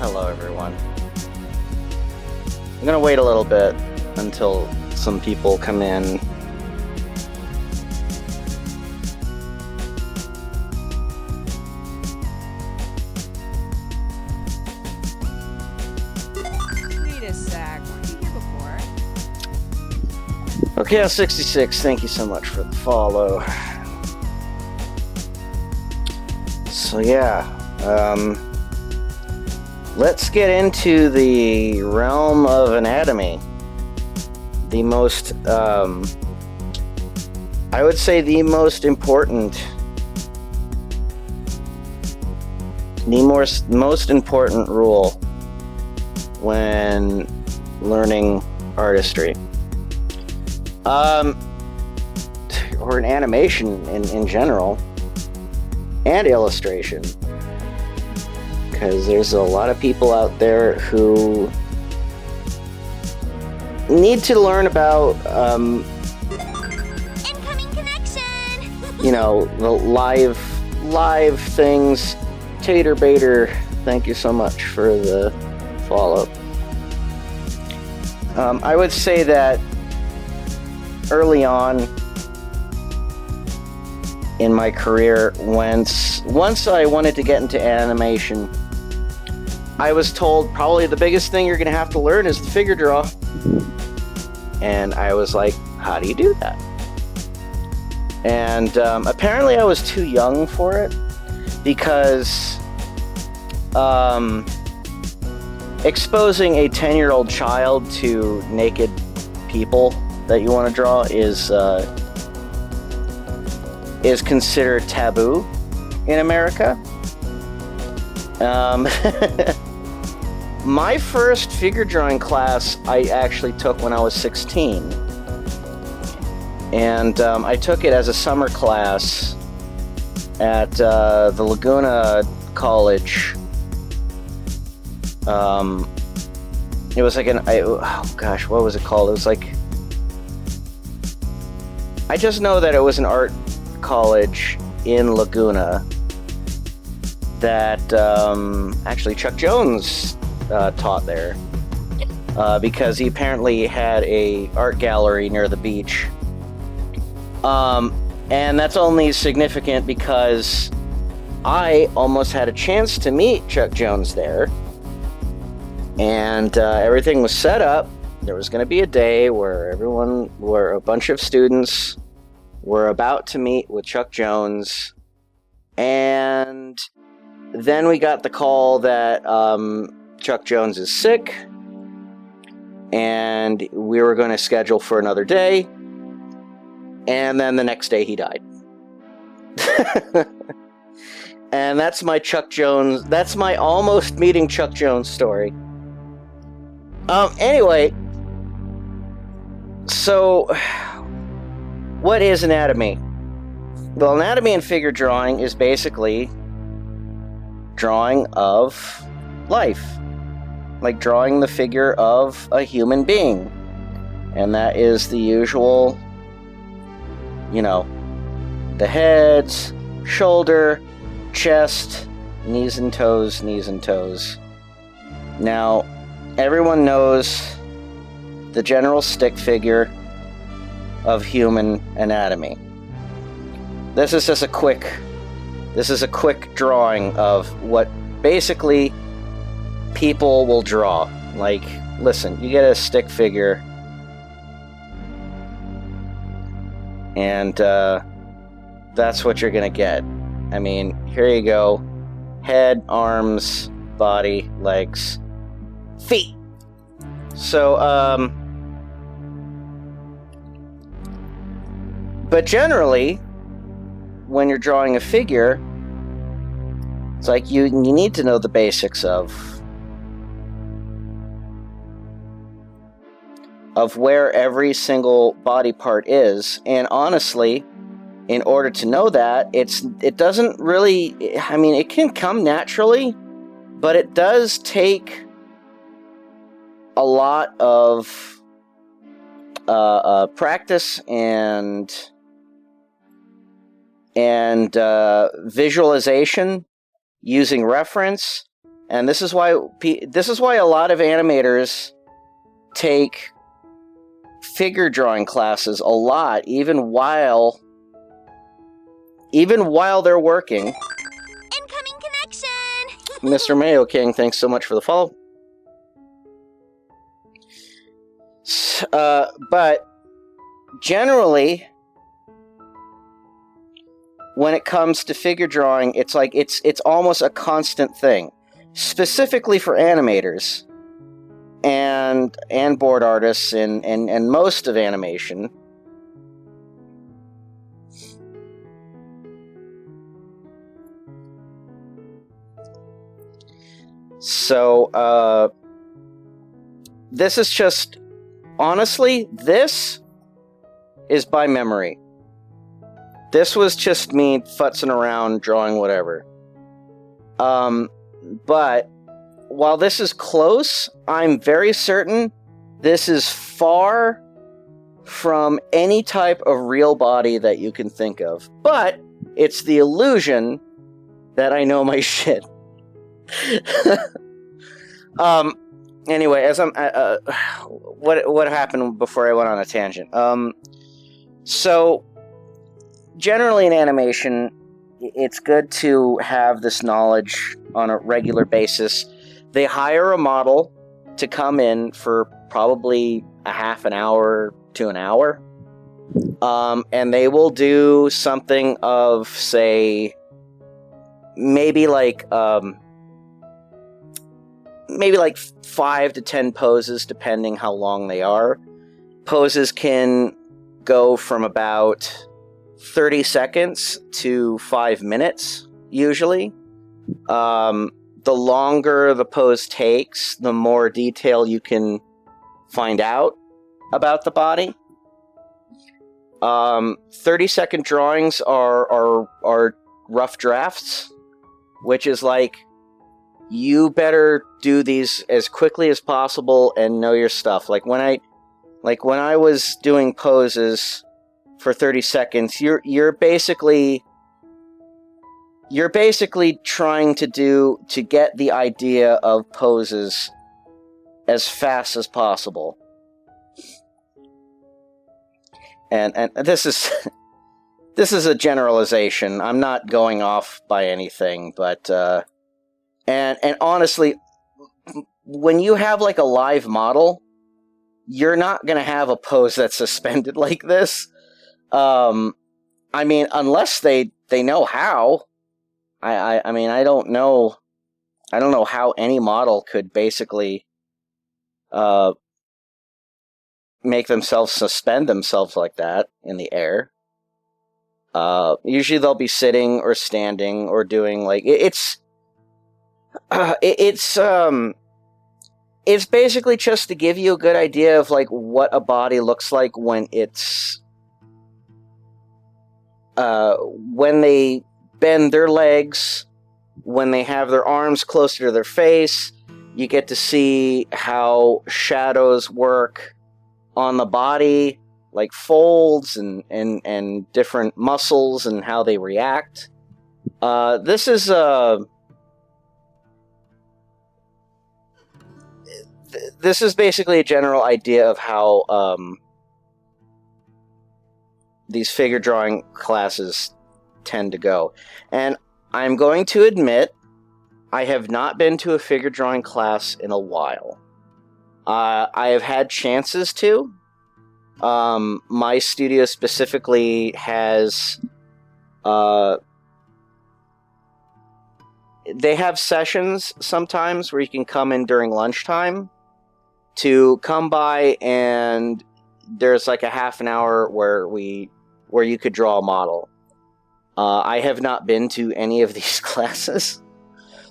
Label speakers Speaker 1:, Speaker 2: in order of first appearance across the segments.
Speaker 1: Hello, everyone. I'm gonna wait a little bit until some people come in.
Speaker 2: Wait a sec. Weren't you here before?
Speaker 1: Okay, 66, thank you so much for the follow. So yeah, let's get into the realm of anatomy. The most, I would say the most important, most important rule when learning artistry. Or in animation in general, and illustration. Because there's a lot of people out there who need to learn about,
Speaker 3: Incoming connection!
Speaker 1: you know, the live things. Tater Bader, thank you so much for the follow. I would say that early on in my career, once I wanted to get into animation, I was told probably the biggest thing you're going to have to learn is the figure draw. And I was like, how do you do that? And apparently I was too young for it, because exposing a 10-year-old child to naked people that you want to draw is considered taboo in America. My first figure drawing class I actually took when I was 16. And I took it as a summer class at the Laguna College. It was like what was it called? It was like, I just know that it was an art college in Laguna that actually Chuck Jones taught there, because he apparently had a art gallery near the beach. And that's only significant because I almost had a chance to meet Chuck Jones there, and everything was set up. There was going to be a day where a bunch of students were about to meet with Chuck Jones, and then we got the call that Chuck Jones is sick, and we were going to schedule for another day, and then the next day he died. And that's my almost meeting Chuck Jones story. Anyway, so what is anatomy? Well, anatomy in figure drawing is basically drawing of life, like drawing the figure of a human being. And that is the usual, you know, the heads, shoulder, chest, knees and toes, knees and toes. Now, everyone knows the general stick figure of human anatomy. This is a quick drawing of what basically people will draw. Like, listen, you get a stick figure, and that's what you're gonna get. I mean, here you go. Head, arms, body, legs, feet. So, but generally, when you're drawing a figure, it's like you need to know the basics of where every single body part is. And honestly, in order to know that, it doesn't really, I mean, it can come naturally, but it does take a lot of practice and and visualization using reference. And this is why a lot of animators take figure drawing classes a lot, even while they're working.
Speaker 3: Incoming connection!
Speaker 1: Mr. Mayo King, thanks so much for the follow. But generally, when it comes to figure drawing, it's like it's almost a constant thing, specifically for animators and board artists and most of animation. So this is just, honestly, this is by memory. This was just me futzing around, drawing whatever. But while this is close, I'm very certain this is far from any type of real body that you can think of. But it's the illusion that I know my shit. Anyway, as I'm what happened before I went on a tangent? So generally in animation, it's good to have this knowledge on a regular basis. They hire a model to come in for probably a half an hour to an hour, and they will do something of, say, maybe like 5 to 10 poses, depending how long they are. Poses can go from about 30 seconds to 5 minutes, usually. The longer the pose takes, the more detail you can find out about the body. 30-second drawings are rough drafts, which is like, you better do these as quickly as possible and know your stuff. Like when I was doing poses for 30 seconds, you're basically trying to get the idea of poses as fast as possible. And this is a generalization. I'm not going off by anything, but and honestly, when you have like a live model, you're not going to have a pose that's suspended like this. I mean, unless they know how. I mean, I don't know how any model could basically make themselves suspend themselves like that in the air. Usually they'll be sitting or standing or doing like it's basically just to give you a good idea of like what a body looks like when it's when they bend their legs, when they have their arms closer to their face. You get to see how shadows work on the body, like folds and different muscles and how they react. This is basically a general idea of how these figure drawing classes tend to go. And I'm going to admit, I have not been to a figure drawing class in a while. I have had chances to. My studio specifically has... they have sessions sometimes where you can come in during lunchtime to come by, and there's like a half an hour where you could draw a model. I have not been to any of these classes,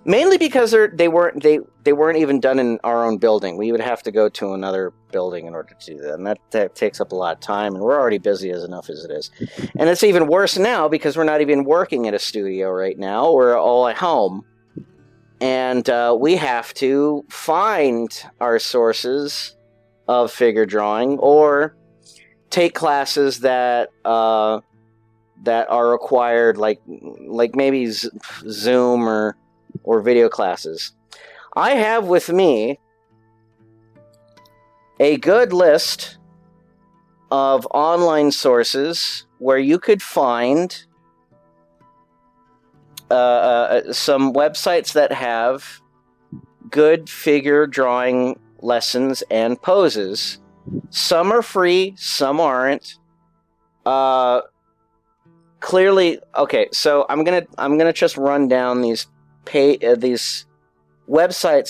Speaker 1: mainly because they weren't even done in our own building. We would have to go to another building in order to do that, and that takes up a lot of time, and we're already busy enough as it is. And it's even worse now because we're not even working at a studio right now. We're all at home, and we have to find our sources of figure drawing or take classes that that are required, like maybe Zoom or video classes. I have with me a good list of online sources where you could find some websites that have good figure drawing lessons and poses. Some are free, some aren't. Clearly, okay. So I'm gonna just run down these websites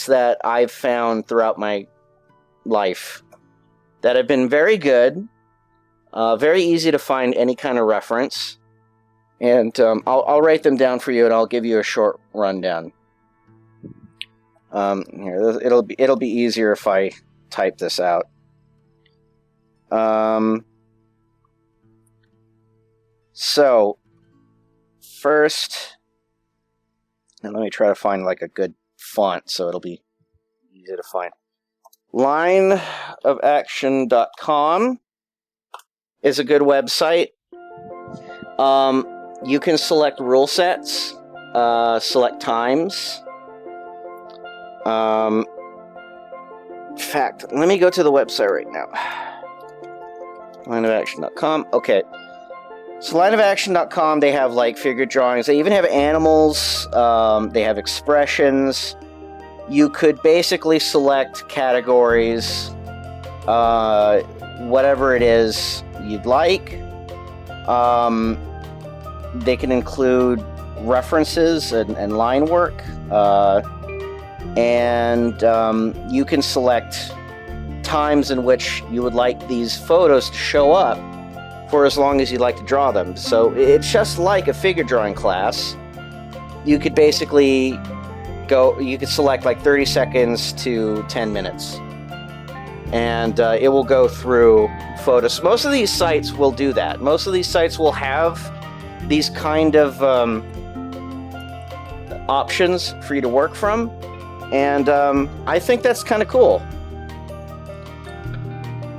Speaker 1: that I've found throughout my life that have been very good, very easy to find any kind of reference, and I'll write them down for you, and I'll give you a short rundown. Here, it'll be easier if I type this out. So first, and let me try to find like a good font so it'll be easy to find. Lineofaction.com is a good website. You can select rule sets, select times. In fact, let me go to the website right now. Lineofaction.com. Okay. So lineofaction.com, they have like figure drawings. They even have animals. They have expressions. You could basically select categories, whatever it is you'd like. They can include references and line work. And you can select times in which you would like these photos to show up for as long as you'd like to draw them. So it's just like a figure drawing class. You could basically you could select like 30 seconds to 10 minutes. And it will go through photos. Most of these sites will do that. Most of these sites will have these kind of options for you to work from. And I think that's kind of cool.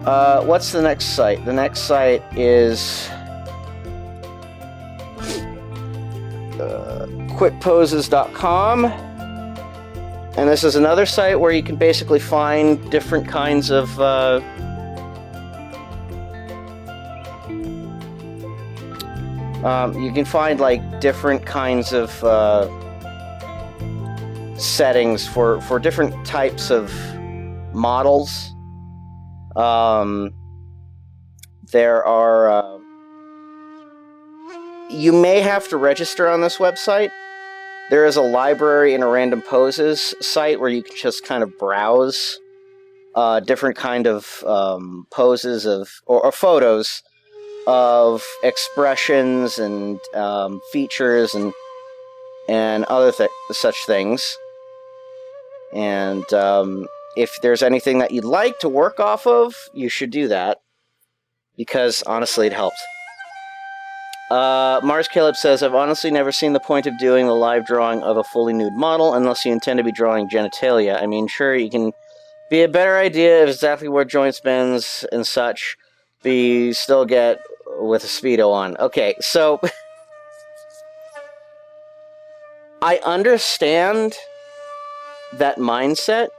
Speaker 1: What's the next site? The next site is quitposes.com. And this is another site where you can basically find different kinds of you can find like different kinds of settings for different types of models. There are you may have to register on this website. There is a library and a random poses site where you can just kind of browse different kind of poses or photos of expressions and features and other such things. And if there's anything that you'd like to work off of, you should do that, because honestly, it helps. Mars Caleb says, I've honestly never seen the point of doing the live drawing of a fully nude model unless you intend to be drawing genitalia. I mean, sure, you can be a better idea of exactly where joints bends and such, but you still get with a Speedo on. Okay, so I understand that mindset,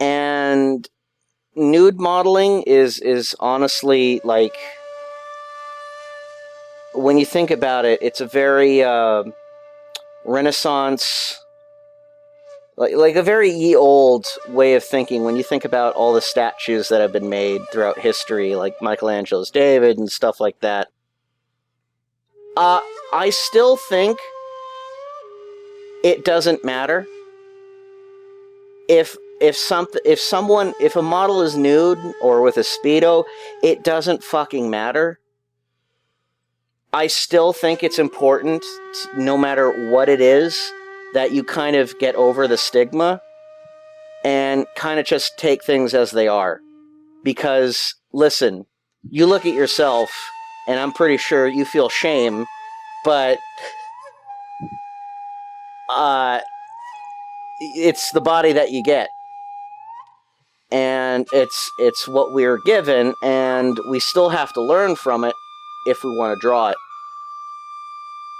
Speaker 1: and nude modeling is honestly, like, when you think about it, it's a very Renaissance, like a very ye old way of thinking. When you think about all the statues that have been made throughout history, like Michelangelo's David and stuff like that, I still think it doesn't matter if a model is nude or with a Speedo. It doesn't fucking matter. I still think it's important, no matter what it is, that you kind of get over the stigma and kind of just take things as they are. Because, listen, you look at yourself, and I'm pretty sure you feel shame, but it's the body that you get. And it's what we're given, and we still have to learn from it. if we want to draw it.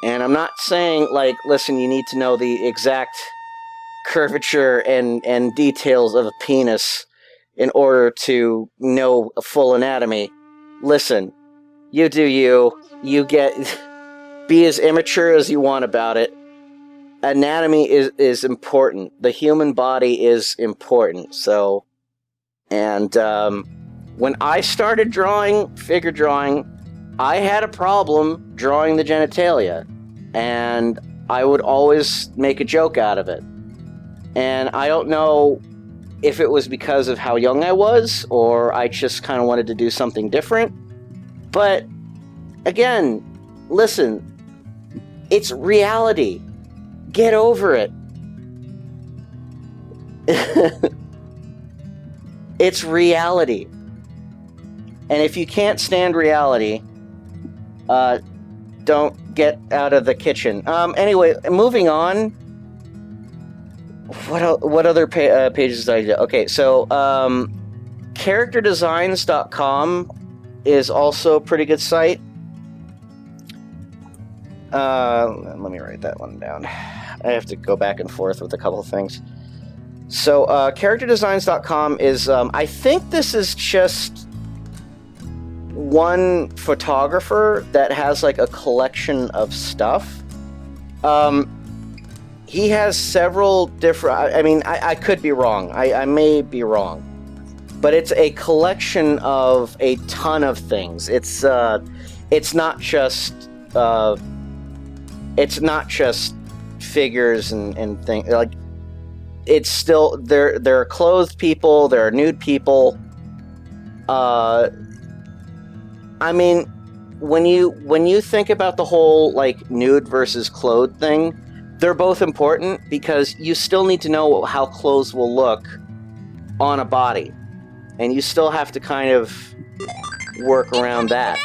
Speaker 1: And I'm not saying, like, listen, you need to know the exact curvature and details of a penis in order to know a full anatomy. Listen, you do you. You get... Be as immature as you want about it. Anatomy is important. The human body is important. So, and when I started drawing, figure drawing, I had a problem drawing the genitalia. And I would always make a joke out of it. And I don't know if it was because of how young I was, or I just kind of wanted to do something different. But, again, listen, it's reality. Get over it. It's reality. And if you can't stand reality, don't get out of the kitchen. Anyway, moving on. What other pages did I do? Okay, so characterdesigns.com is also a pretty good site. Let me write that one down. I have to go back and forth with a couple of things. So, characterdesigns.com is, I think this is just one photographer that has, like, a collection of stuff. He has several different, I mean, I could be wrong. I may be wrong. But it's a collection of a ton of things. It's not just figures and things. Like, it's still, there are clothed people, there are nude people. I mean, when you think about the whole, like, nude versus clothed thing, they're both important because you still need to know how clothes will look on a body. And you still have to kind of work around that.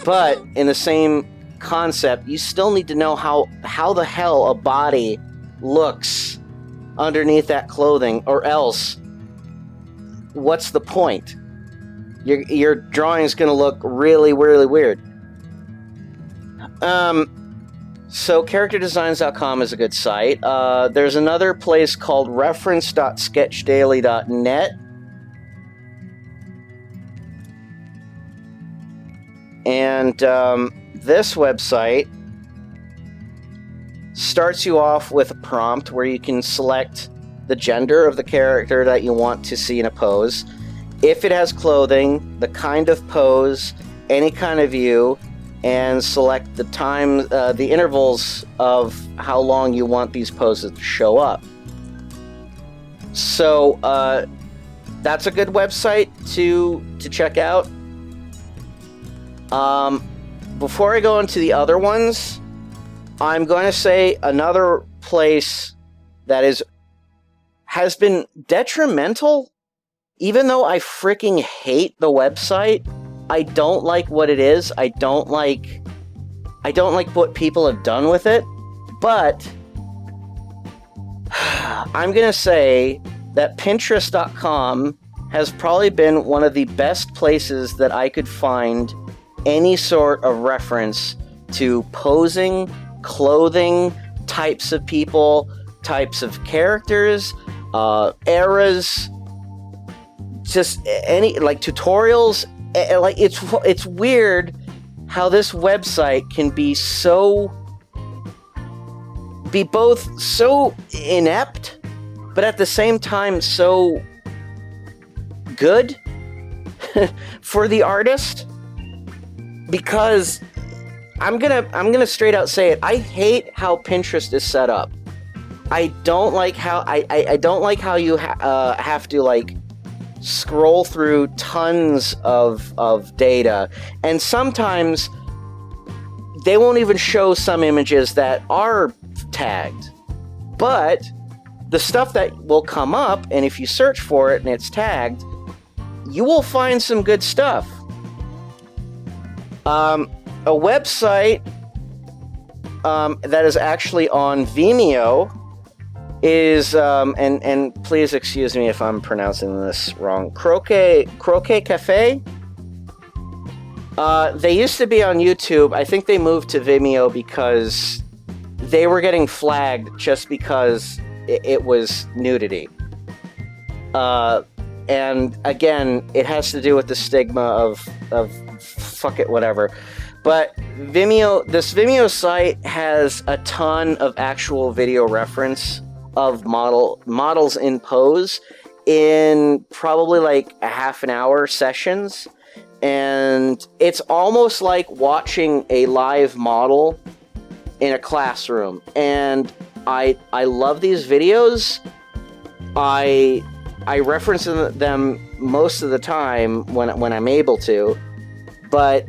Speaker 1: But in the same concept, you still need to know how the hell a body looks underneath that clothing, or else what's the point? Your drawing is going to look really, really weird. So characterdesigns.com is a good site. There's another place called reference.sketchdaily.net. And this website starts you off with a prompt where you can select the gender of the character that you want to see in a pose, if it has clothing, the kind of pose, any kind of view, and select the time, the intervals of how long you want these poses to show up. So that's a good website to check out. Before I go into the other ones, I'm going to say another place that has been detrimental. Even though I freaking hate the website, I don't like what it is. I don't like what people have done with it. But I'm going to say that Pinterest.com has probably been one of the best places that I could find any sort of reference to posing, clothing, types of people, types of characters, eras, just any, like, tutorials. Like, it's weird how this website can be both so inept, but at the same time so good for the artist. Because I'm gonna straight out say it. I hate how Pinterest is set up. I don't like how I don't like how you have to, like, scroll through tons of data, and sometimes they won't even show some images that are tagged. But the stuff that will come up, and if you search for it and it's tagged, you will find some good stuff. A website that is actually on Vimeo is, and please excuse me if I'm pronouncing this wrong, Croquet Cafe. They used to be on YouTube. I think they moved to Vimeo because they were getting flagged just because it was nudity. And again, it has to do with the stigma of fuck it, whatever. But Vimeo, this Vimeo site has a ton of actual video reference of models in pose in probably like a half an hour sessions. And it's almost like watching a live model in a classroom. And I love these videos. I reference them most of the time when I'm able to. But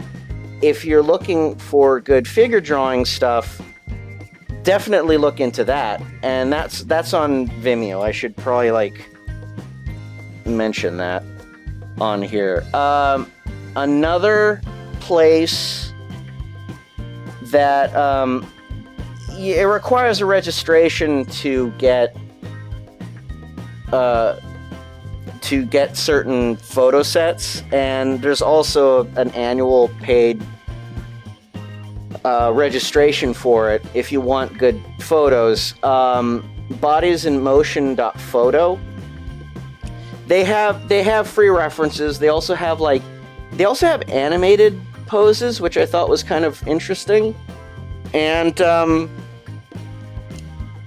Speaker 1: if you're looking for good figure drawing stuff, definitely look into that. And that's on Vimeo. I should probably like mention that on here. Another place that it requires a registration to get certain photo sets, and there's also an annual paid registration for it if you want good photos. Bodiesinmotion.photo. They have free references. They also have animated poses, which I thought was kind of interesting. And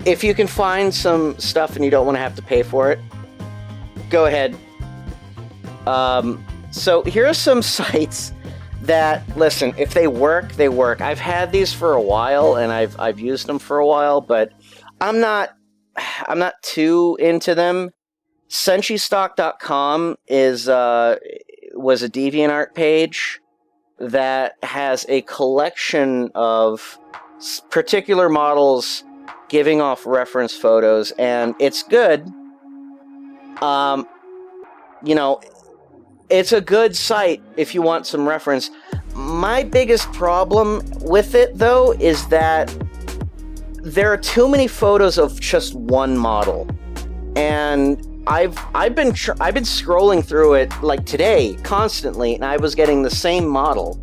Speaker 1: if you can find some stuff and you don't want to have to pay for it, go ahead. So here are some sites that, listen, if they work, they work. I've had these for a while and I've used them for a while, but I'm not too into them. Senshistock.com was a DeviantArt page that has a collection of particular models giving off reference photos, and it's good. It's a good site if you want some reference. My biggest problem with it, though, is that there are too many photos of just one model, and I've been scrolling through it like today constantly, and I was getting the same model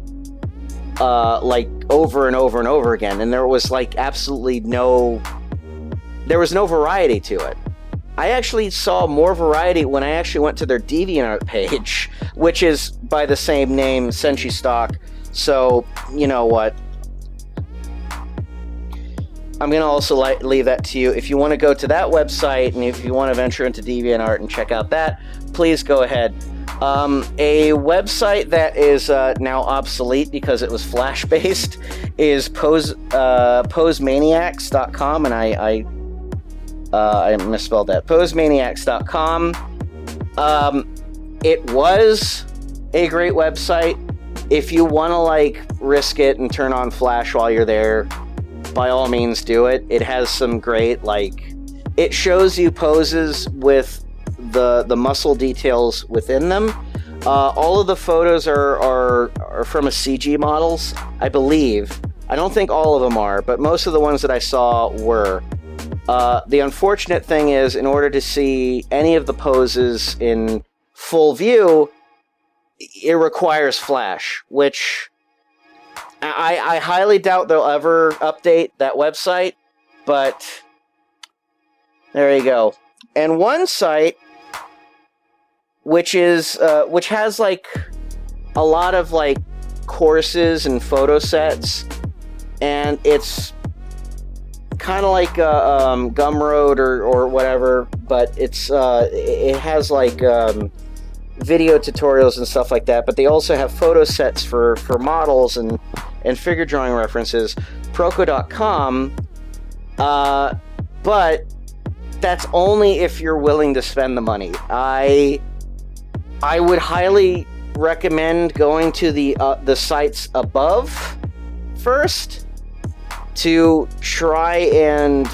Speaker 1: like over and over and over again, and there was like absolutely no variety to it. I actually saw more variety when I actually went to their DeviantArt page, which is by the same name, Senshi Stock. So, you know what? I'm going to also leave that to you. If you want to go to that website and if you want to venture into DeviantArt and check out that, please go ahead. A website that is now obsolete because it was Flash-based is posemaniacs.com, and I misspelled that. Posemaniacs.com. It was a great website. If you want to like risk it and turn on Flash while you're there, by all means do it. It has some great, like, it shows you poses with the muscle details within them. All of the photos are from a CG models, I believe. I don't think all of them are, but most of the ones that I saw were. The unfortunate thing is, in order to see any of the poses in full view, it requires Flash, which I highly doubt they'll ever update that website, but there you go. And one site, which has like a lot of like courses and photo sets, and it's kind of like Gumroad or whatever, but it has like video tutorials and stuff like that, but they also have photo sets for models and figure drawing references. Proco.com, but that's only if you're willing to spend the money. I would highly recommend going to the sites above first to try and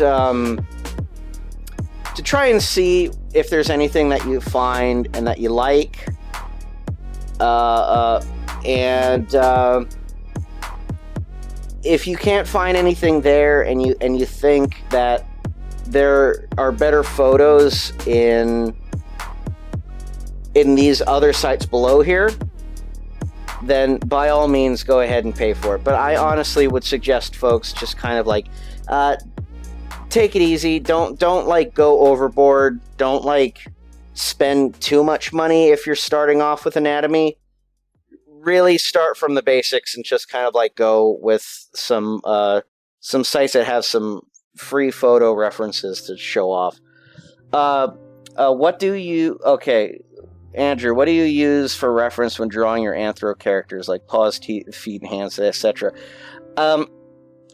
Speaker 1: see if there's anything that you find and that you like, and if you can't find anything there and you think that there are better photos in these other sites below here, then by all means go ahead and pay for it. But I honestly would suggest folks just kind of like take it easy. Don't like go overboard. Don't like spend too much money if you're starting off with anatomy. Really start from the basics and just kind of like go with some sites that have some free photo references to show off. Okay, Andrew, what do you use for reference when drawing your anthro characters, like paws, feet, hands, etc.?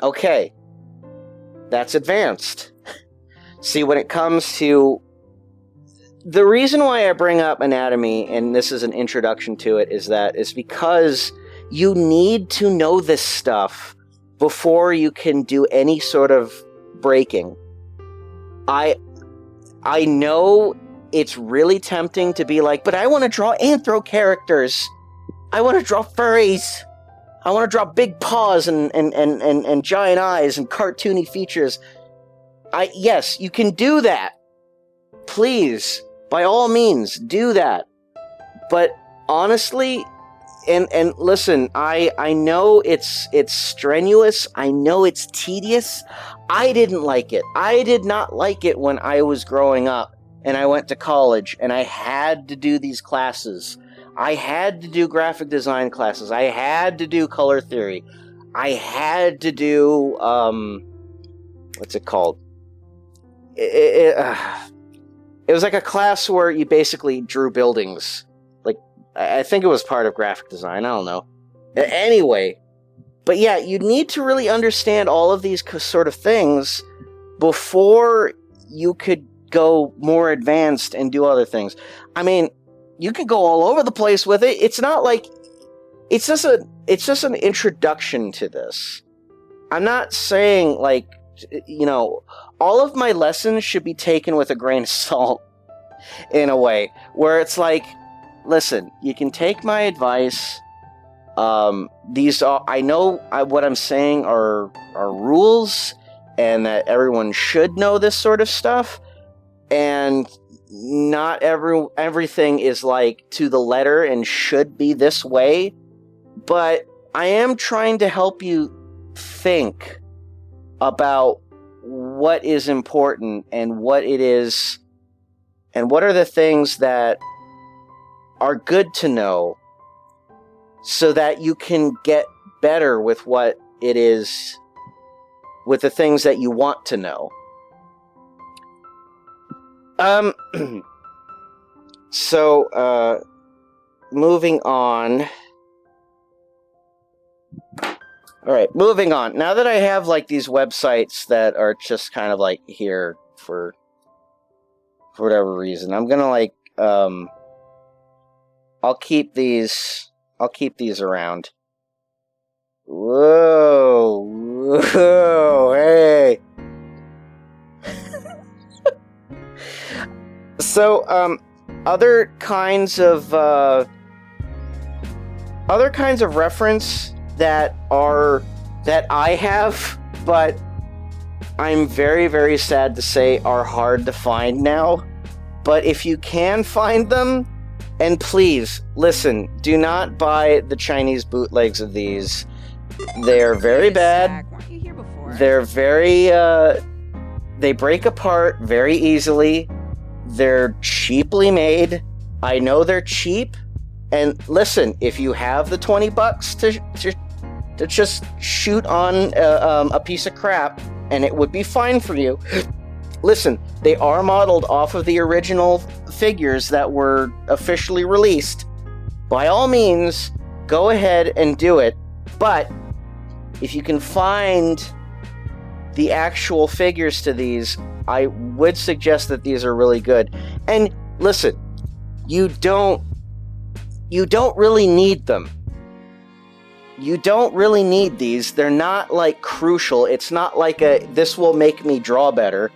Speaker 1: Okay, that's advanced. See, when it comes to the reason why I bring up anatomy, and this is an introduction to it, is because you need to know this stuff before you can do any sort of breaking. I know it's really tempting to be like, but I want to draw anthro characters. I want to draw furries. I want to draw big paws and giant eyes and cartoony features. Yes, you can do that. Please, by all means, do that. But honestly, and listen, I know it's strenuous. I know it's tedious. I didn't like it. I did not like it when I was growing up and I went to college and I had to do these classes. I had to do graphic design classes. I had to do color theory. I had to do, what's it called? It was like a class where you basically drew buildings. Like, I think it was part of graphic design. I don't know. Anyway, but yeah, you need to really understand all of these sort of things before you could go more advanced and do other things. I mean, you can go all over the place with it. It's not like it's just an introduction to this. I'm not saying like, you know, all of my lessons should be taken with a grain of salt in a way where it's like, listen, you can take my advice. These are, I know what I'm saying are rules and that everyone should know this sort of stuff. And not everything is like to the letter and should be this way. But I am trying to help you think about what is important and what it is and what are the things that are good to know so that you can get better with what it is, with the things that you want to know. So, moving on. Alright, moving on. Now that I have, like, these websites that are just kind of, like, here for whatever reason, I'm gonna, like, I'll keep these around. Whoa, hey! So, other kinds of reference that I have, but I'm very, very sad to say are hard to find now. But if you can find them, and please, listen, do not buy the Chinese bootlegs of these. They're very bad.
Speaker 2: Weren't you here before?
Speaker 1: They're very, they break apart very easily. They're cheaply made. I know they're cheap. And listen, if you have the $20 to just shoot on a piece of crap, and it would be fine for you. Listen, they are modeled off of the original figures that were officially released. By all means, go ahead and do it. But if you can find the actual figures to these, I would suggest that these are really good. And listen, you don't really need them. You don't really need these. They're not like crucial. It's not like this will make me draw better.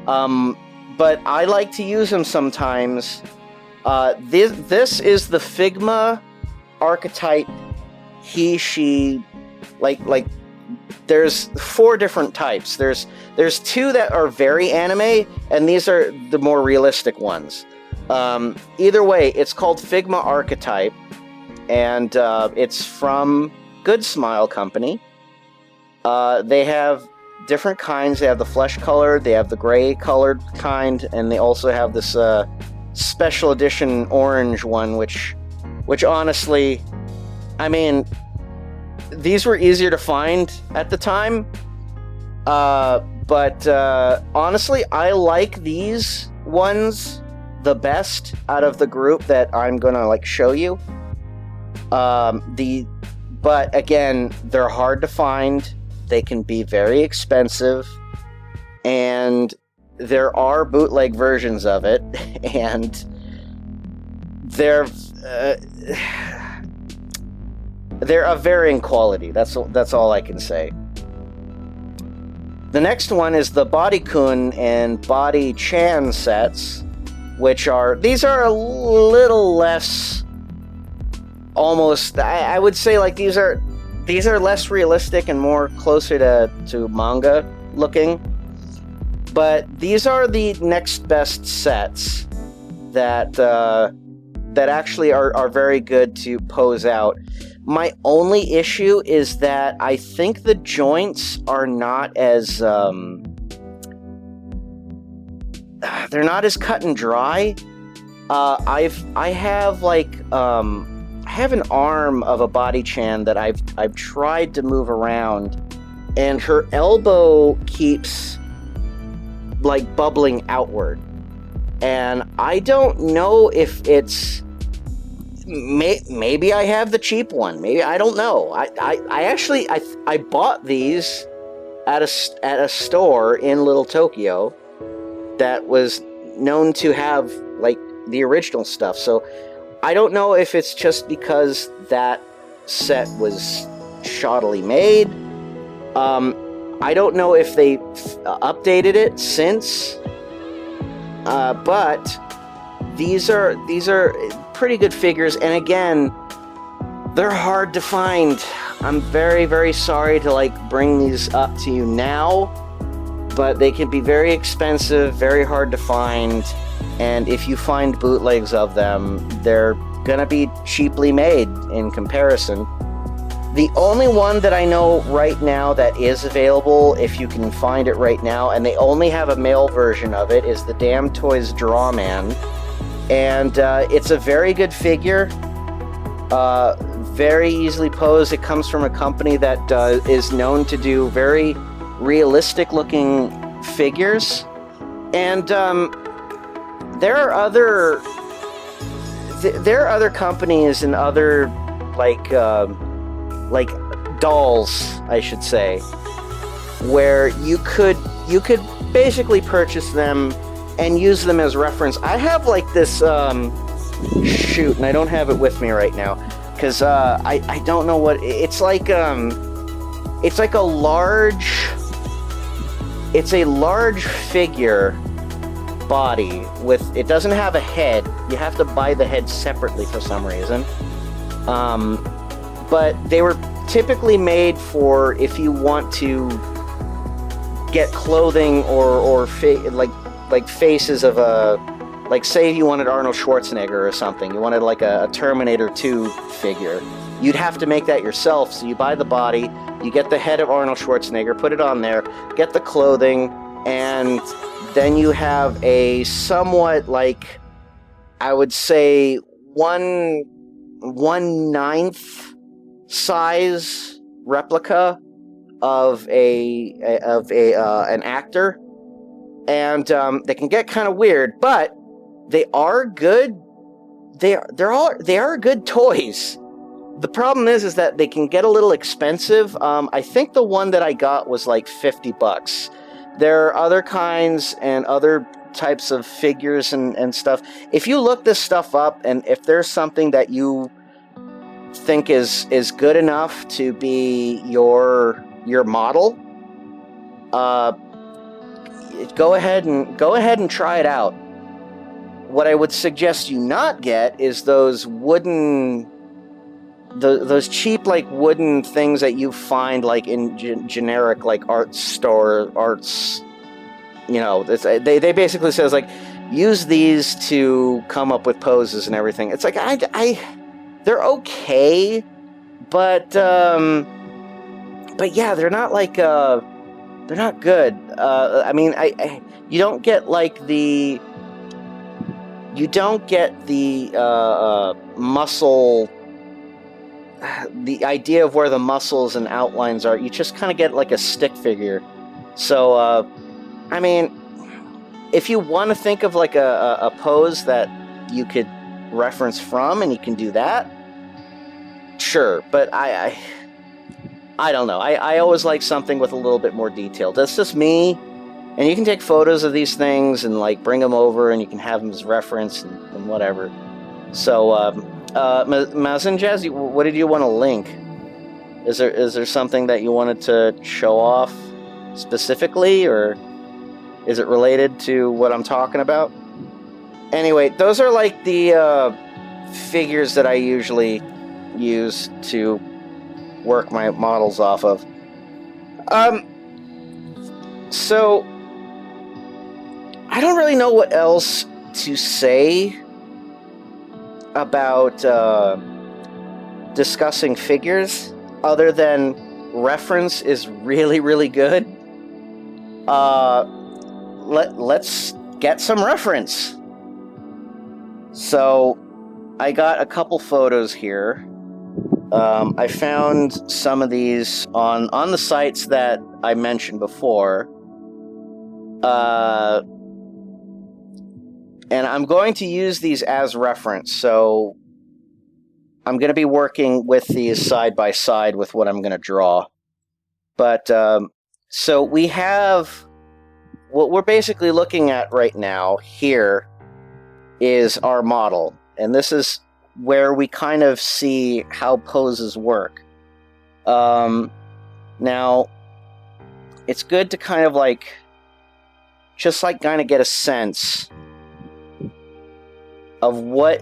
Speaker 1: But I like to use them sometimes. This is the Figma Archetype he, she, like there's 4 different types. There's 2 that are very anime, and these are the more realistic ones. Either way, it's called Figma Archetype, and it's from Good Smile Company. They have different kinds. They have the flesh colored, they have the gray colored kind, and they also have this special edition orange one, which honestly, I mean, these were easier to find at the time. But honestly, I like these ones the best out of the group that I'm gonna like show you. But again, they're hard to find. They can be very expensive, and there are bootleg versions of it, and they're of varying quality. That's all I can say. The next one is the Body Kun and Body Qian sets, these are a little less, almost, I would say like these are less realistic and more closer to manga looking. But these are the next best sets that actually are very good to pose out. My only issue is that I think the joints are not as they're not as cut and dry. I have an arm of a Body Qian that I've tried to move around, and her elbow keeps like bubbling outward, and I don't know if it's maybe I have the cheap one. Maybe, I don't know. I actually bought these at a store in Little Tokyo that was known to have like the original stuff. So I don't know if it's just because that set was shoddily made. I don't know if they updated it since. But these are pretty good figures, and again, they're hard to find. I'm very, very sorry to like bring these up to you now, but they can be very expensive, very hard to find, and if you find bootlegs of them, they're gonna be cheaply made in comparison. The only one that I know right now that is available, if you can find it right now, and they only have a male version of it, is the Damn Toys Drawman. And it's a very good figure, very easily posed. It comes from a company that is known to do very realistic looking figures. And there are other companies and other like dolls, I shoot say, where you could basically purchase them and use them as reference. I have like this shoot, and I don't have it with me right now because I don't know what it's like. It's like a large figure body with, it doesn't have a head. You have to buy the head separately for some reason. But they were typically made for if you want to get clothing or like faces of like say you wanted Arnold Schwarzenegger or something, you wanted like a Terminator 2 figure, you'd have to make that yourself. So you buy the body, you get the head of Arnold Schwarzenegger, put it on there, get the clothing, and then you have a somewhat like, I would say 1/9 size replica of an actor. And they can get kind of weird, but they are good. They are good toys. The problem is that they can get a little expensive. I think the one that I got was like $50. There are other kinds and other types of figures and stuff. If you look this stuff up, and if there's something that you think is good enough to be your model, go ahead and try it out. What I would suggest you not get is those cheap like wooden things that you find like in generic like arts. You know, they basically says like use these to come up with poses and everything. It's like they're okay, but yeah, they're not like they're not good. I mean, you don't get like the muscle, the idea of where the muscles and outlines are. You just kind of get like a stick figure. So I mean, if you want to think of like a pose that you could reference from, and you can do that, sure. But I don't know. I always like something with a little bit more detail. That's just me. And you can take photos of these things and like bring them over, and you can have them as reference and whatever. So, Mazinjaz, what did you want to link? Is there something that you wanted to show off specifically, or is it related to what I'm talking about? Anyway, those are like the figures that I usually use to work my models off of. So I don't really know what else to say about discussing figures other than reference is really, really good. Let's get some reference. So I got a couple photos here. I found some of these on the sites that I mentioned before. And I'm going to use these as reference, so I'm going to be working with these side by side with what I'm going to draw. But, so we have, what we're basically looking at right now here is our model. And this is where we kind of see how poses work. Now, it's good to kind of like, just like kind of get a sense of what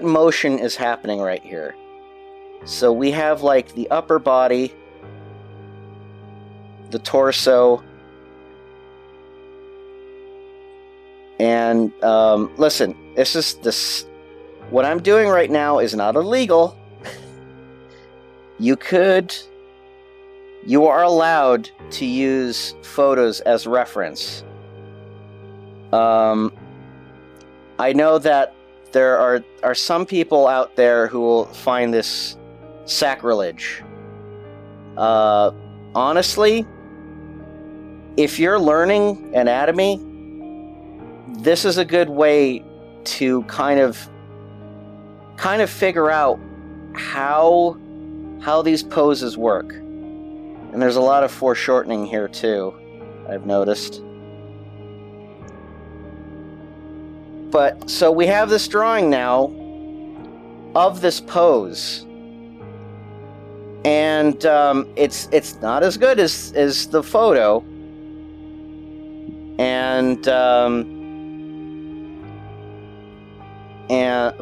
Speaker 1: motion is happening right here. So we have like the upper body, the torso, and listen, what I'm doing right now is not illegal. You are allowed to use photos as reference. I know that there are some people out there who will find this sacrilege. Honestly, if you're learning anatomy, this is a good way to kind of figure out how these poses work. And there's a lot of foreshortening here too, I've noticed. But, so we have this drawing now of this pose. And it's not as good as the photo.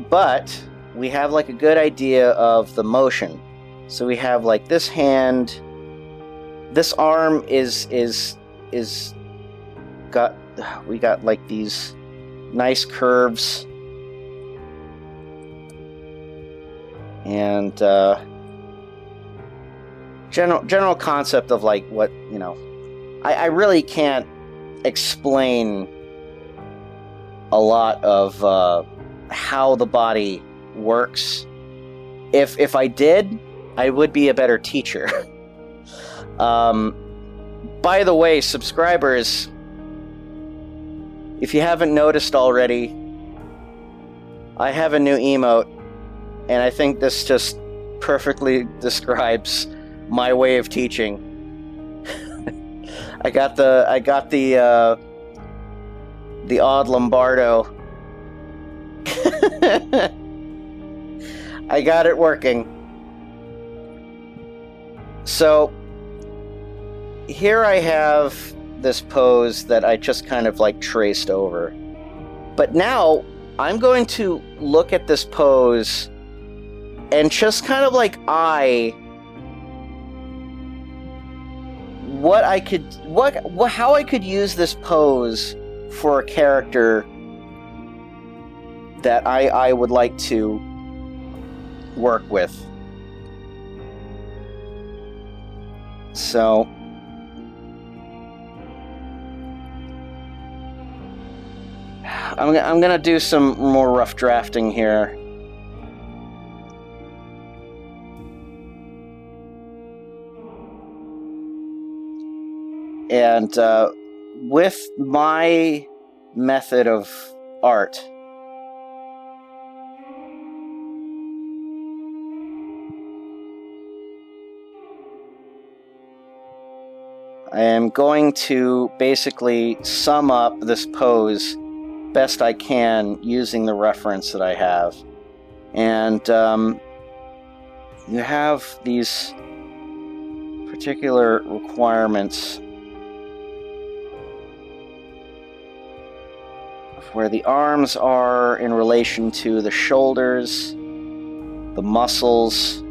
Speaker 1: But we have like a good idea of the motion. So we have like this hand, this arm we got like these nice curves, and general concept of like what, you know, I really can't explain a lot of how the body works. If I did, I would be a better teacher. By the way, subscribers, if you haven't noticed already, I have a new emote, and I think this just perfectly describes my way of teaching. I got the odd Lombardo. I got it working. So here I have this pose that I just kind of like traced over. But now I'm going to look at this pose and just kind of like how I could use this pose for a character that I would like to work with. So I'm gonna do some more rough drafting here. And with my method of art, I am going to basically sum up this pose best I can using the reference that I have. And you have these particular requirements of where the arms are in relation to the shoulders, the muscles,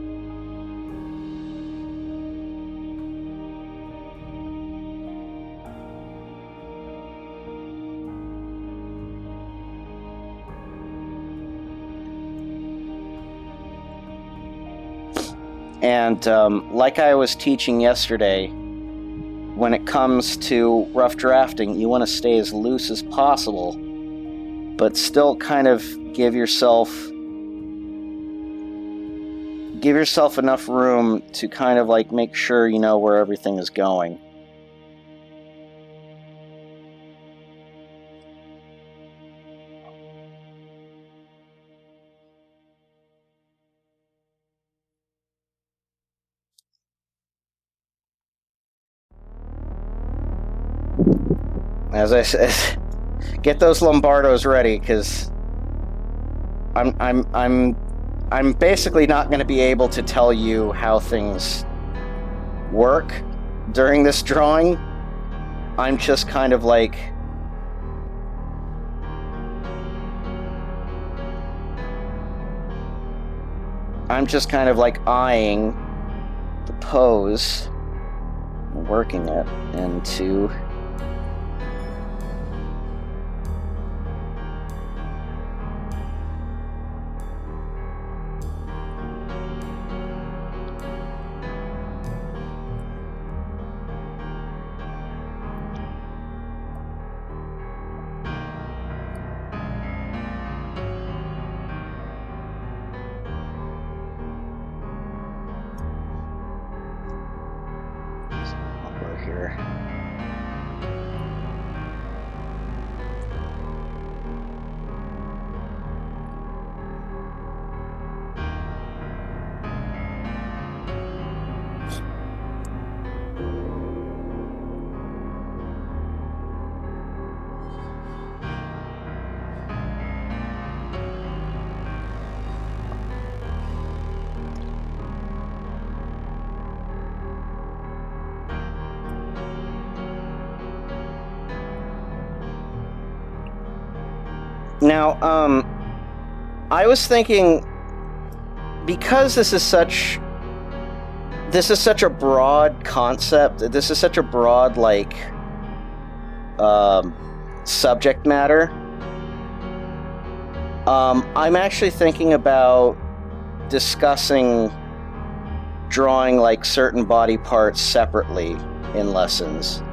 Speaker 1: and like I was teaching yesterday, when it comes to rough drafting, you want to stay as loose as possible, but still kind of give yourself enough room to kind of like make sure you know where everything is going. As I said, get those Lombardos ready, because I'm basically not going to be able to tell you how things work during this drawing. I'm just kind of like eyeing the pose, working it into here. Now, I was thinking, because this is such a broad concept, this is such a broad, like, subject matter, I'm actually thinking about discussing drawing, like, certain body parts separately in lessons.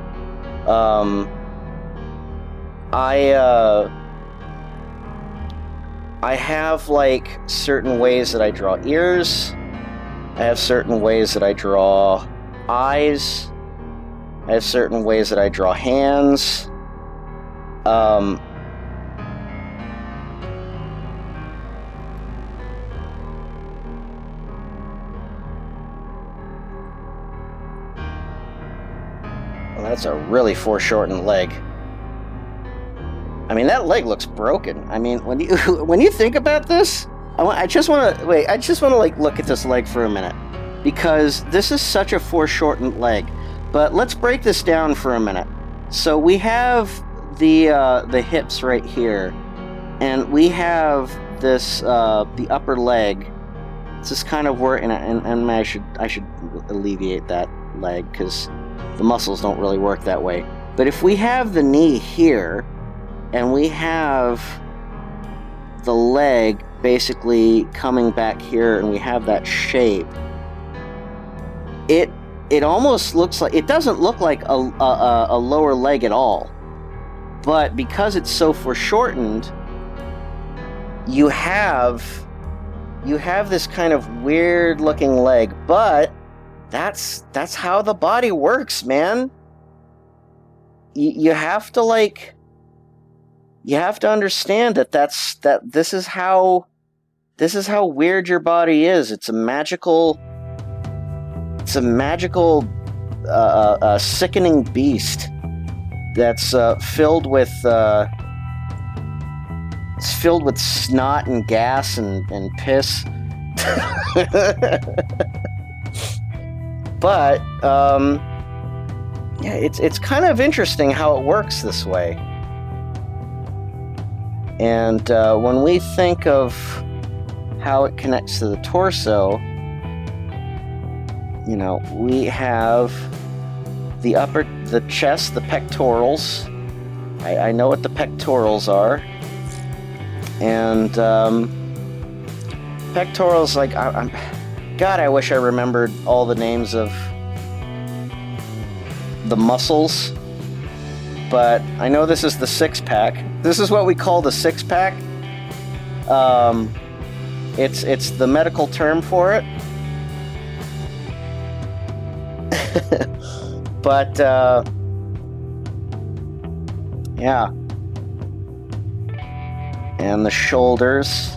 Speaker 1: I have, like, certain ways that I draw ears. I have certain ways that I draw eyes. I have certain ways that I draw hands. Well, that's a really foreshortened leg. I mean, that leg looks broken. I mean, when you think about this, I just want to like look at this leg for a minute, because this is such a foreshortened leg. But let's break this down for a minute. So we have the hips right here, and we have this the upper leg. This is kind of where, and I should alleviate that leg because the muscles don't really work that way. But if we have the knee here, and we have the leg basically coming back here, and we have that shape. It almost looks like, it doesn't look like a lower leg at all, but because it's so foreshortened, you have this kind of weird looking leg. But that's how the body works, man. You have to understand that this is how weird your body is. It's a magical sickening beast that's filled with snot and gas and piss. But yeah, it's kind of interesting how it works this way. And when we think of how it connects to the torso, you know, we have the chest, the pectorals. I know what the pectorals are. And pectorals, like, God, I wish I remembered all the names of the muscles. But I know this is the six-pack. This is what we call the six-pack. It's the medical term for it. But yeah. And the shoulders.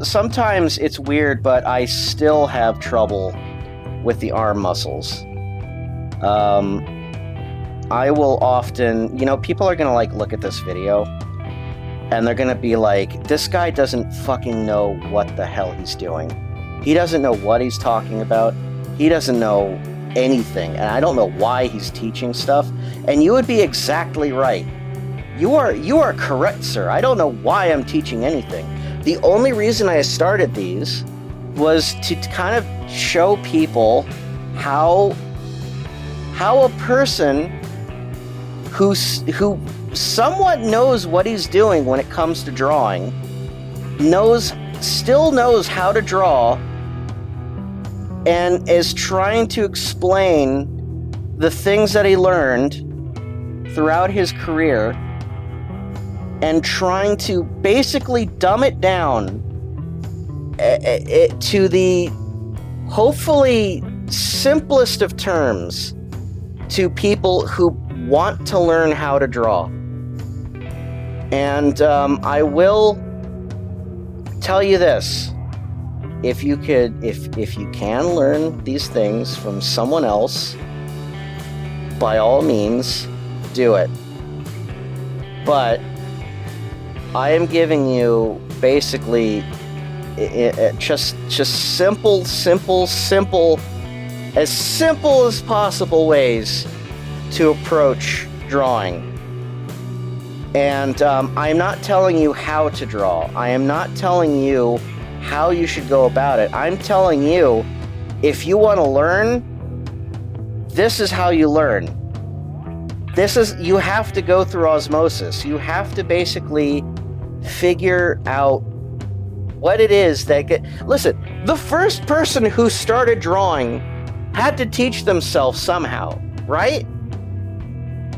Speaker 1: Sometimes it's weird, but I still have trouble with the arm muscles. I will often, people are gonna look at this video and they're gonna be like, this guy doesn't fucking know what the hell he's doing. He doesn't know what he's talking about. He doesn't know anything, and I don't know why he's teaching stuff. And you would be exactly right. You are correct, sir. I don't know why I'm teaching anything. The only reason I started these was to kind of show people how a person who somewhat knows what he's doing when it comes to drawing still knows how to draw and is trying to explain the things that he learned throughout his career and trying to basically dumb it down to the hopefully simplest of terms to people who want to learn how to draw. And I will tell you this. If you can learn these things from someone else, by all means, do it. But I am giving you basically just simple, as simple as possible ways to approach drawing. And I'm not telling you how to draw. I am not telling you how you should go about it. I'm telling you, if you want to learn, this is how you learn. You have to go through osmosis. You have to basically figure out what it is listen, the first person who started drawing had to teach themselves somehow, right?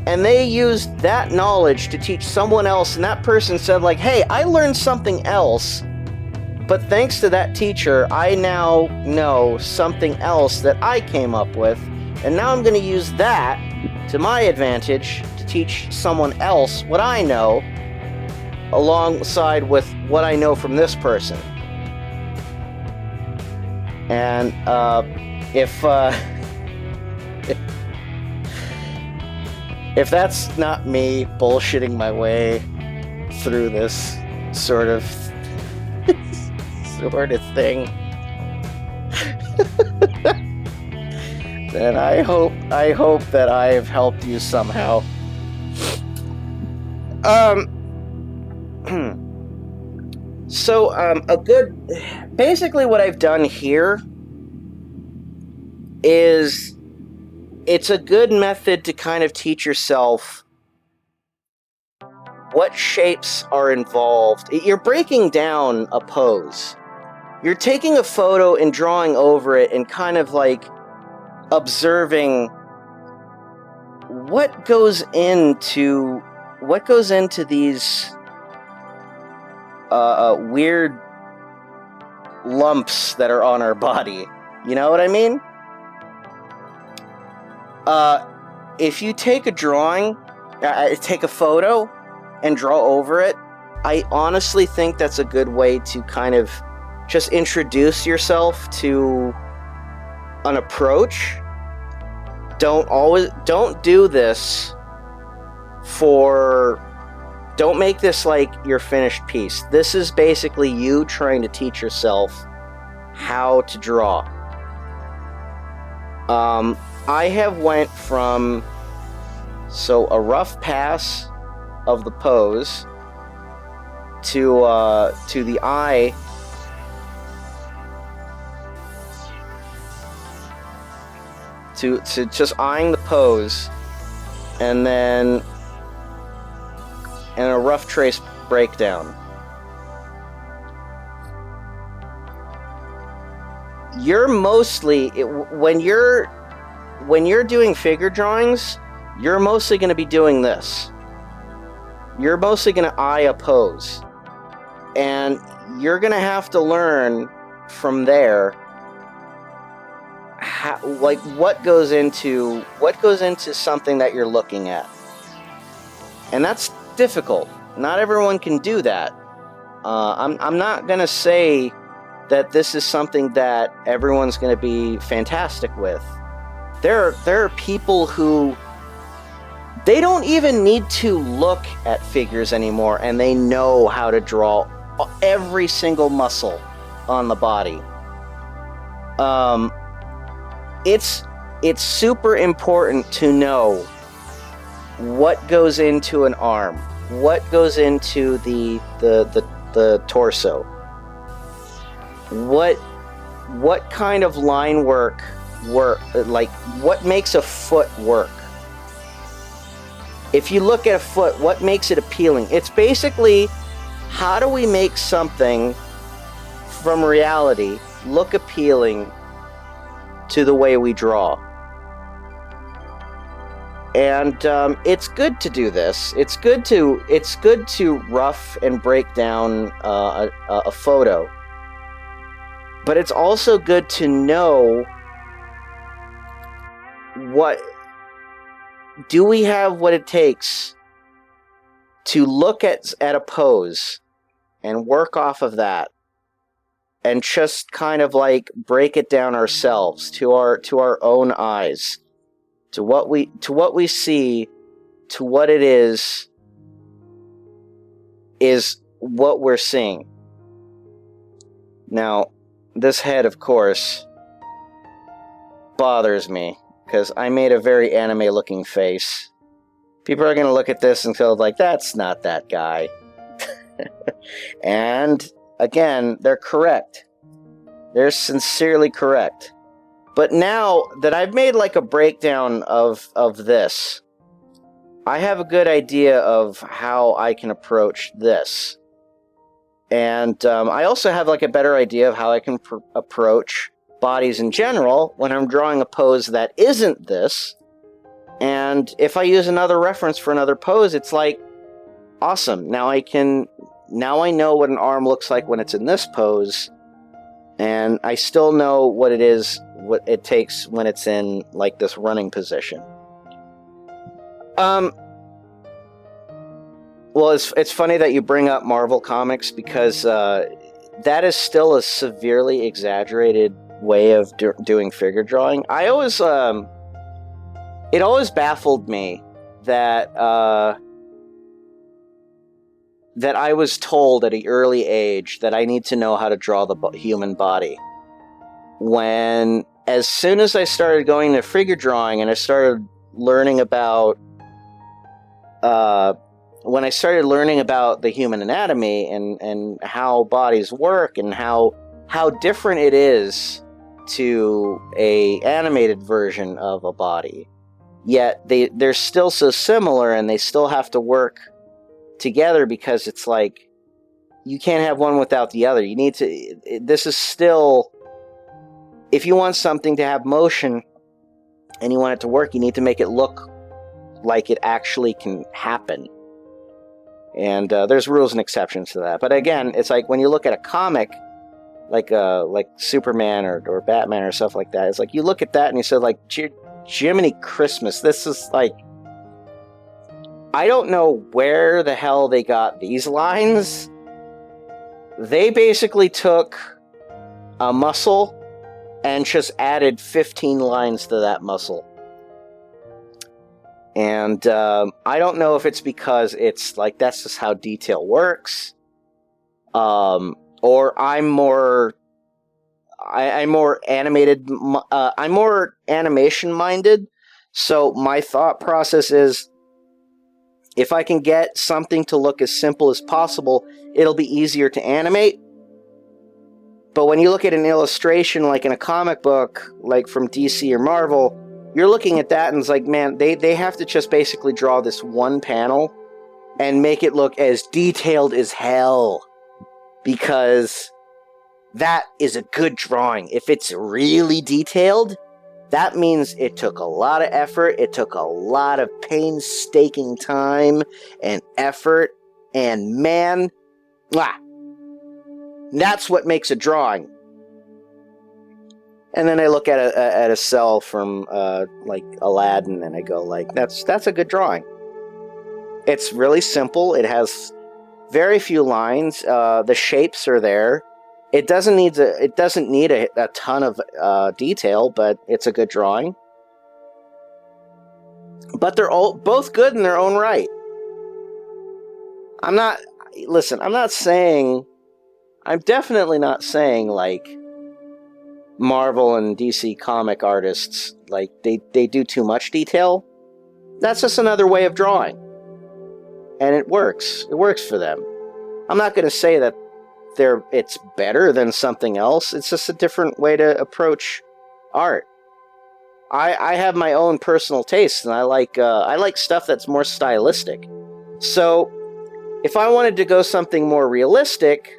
Speaker 1: And they used that knowledge to teach someone else, and that person said, hey, I learned something else, but thanks to that teacher, I now know something else that I came up with, and now I'm going to use that to my advantage to teach someone else what I know, alongside with what I know from this person. And if that's not me bullshitting my way through this sort of thing, then I hope that I have helped you somehow. So basically what I've done here is it's a good method to kind of teach yourself what shapes are involved. You're breaking down a pose. You're taking a photo and drawing over it and kind of like observing what goes into these weird lumps that are on our body. You know what I mean? If you take a drawing, take a photo and draw over it, I honestly think that's a good way to kind of just introduce yourself to an approach. Don't do this don't make this like your finished piece. This is basically you trying to teach yourself how to draw. I have went from a rough pass of the pose to the eye, to just eyeing the pose, and then a rough trace breakdown. You're mostly when you're doing figure drawings, you're mostly going to be doing this. You're mostly going to eye a pose, and you're going to have to learn from there what goes into something that you're looking at, and that's difficult. Not everyone can do that. I'm not going to say that this is something that everyone's going to be fantastic with. There are people who they don't even need to look at figures anymore, and they know how to draw every single muscle on the body. It's super important to know what goes into an arm, what goes into the torso, what kind of line work, like what makes a foot work. If you look at a foot, what makes it appealing? It's basically, how do we make something from reality look appealing to the way we draw? And it's good to do this. It's good to rough and break down a photo. But it's also good to know do we have what it takes to look at a pose and work off of that, and just kind of like break it down ourselves to our own eyes, to what we see, to what it is what we're seeing. Now, this head, of course, bothers me, because I made a very anime-looking face. People are going to look at this and feel like, that's not that guy. And, again, they're correct. They're sincerely correct. But now that I've made like a breakdown of this, I have a good idea of how I can approach this. And I also have like a better idea of how I can approach bodies in general when I'm drawing a pose that isn't this. And if I use another reference for another pose, it's like, awesome. Now I know what an arm looks like when it's in this pose, and I still know what it takes when it's in like this running position. Well, it's funny that you bring up Marvel Comics, because that is still a severely exaggerated way of doing figure drawing. It always baffled me that that I was told at an early age that I need to know how to draw the human body. When, as soon as I started going to figure drawing and I started learning about when I started learning about the human anatomy and how bodies work and how different it is to a animated version of a body, yet they're still so similar, and they still have to work together because it's like you can't have one without the other. You need to. This is still, if you want something to have motion and you want it to work, you need to make it look like it actually can happen. And there's rules and exceptions to that. But again, it's like when you look at a comic, like Superman or Batman or stuff like that, it's like you look at that and you say, like, Jiminy Christmas, this is like, I don't know where the hell they got these lines. They basically took a muscle and just added 15 lines to that muscle. And I don't know if it's because it's like that's just how detail works, or I'm more animated. I'm more animation minded. So my thought process is, if I can get something to look as simple as possible, it'll be easier to animate. But when you look at an illustration, like in a comic book, like from DC or Marvel, you're looking at that and it's like, man, they have to just basically draw this one panel and make it look as detailed as hell, because that is a good drawing. If it's really detailed, that means it took a lot of effort, it took a lot of painstaking time and effort, and man, that's what makes a drawing. And then I look at a cell from like Aladdin, and I go like, that's a good drawing. It's really simple. It has very few lines. The shapes are there. It doesn't need a ton of detail, but it's a good drawing. But they're all both good in their own right. I'm definitely not saying like Marvel and DC comic artists, like they do too much detail. That's just another way of drawing. And it works. It works for them. I'm not going to say that it's better than something else. It's just a different way to approach art. I have my own personal taste, and I like stuff that's more stylistic. So if I wanted to go something more realistic,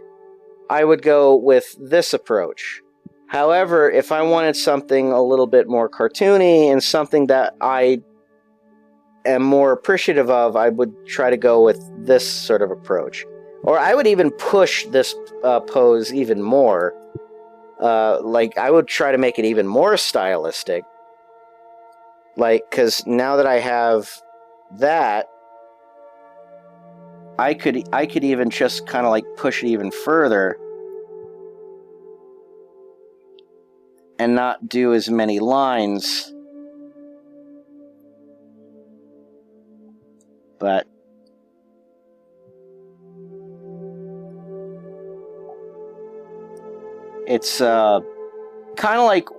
Speaker 1: I would go with this approach. However, if I wanted something a little bit more cartoony and something that I am more appreciative of, I would try to go with this sort of approach. Or I would even push this pose even more. Like, I would try to make it even more stylistic. Like, because now that I have that, I could even just kind of like push it even further and not do as many lines. But it's kind of like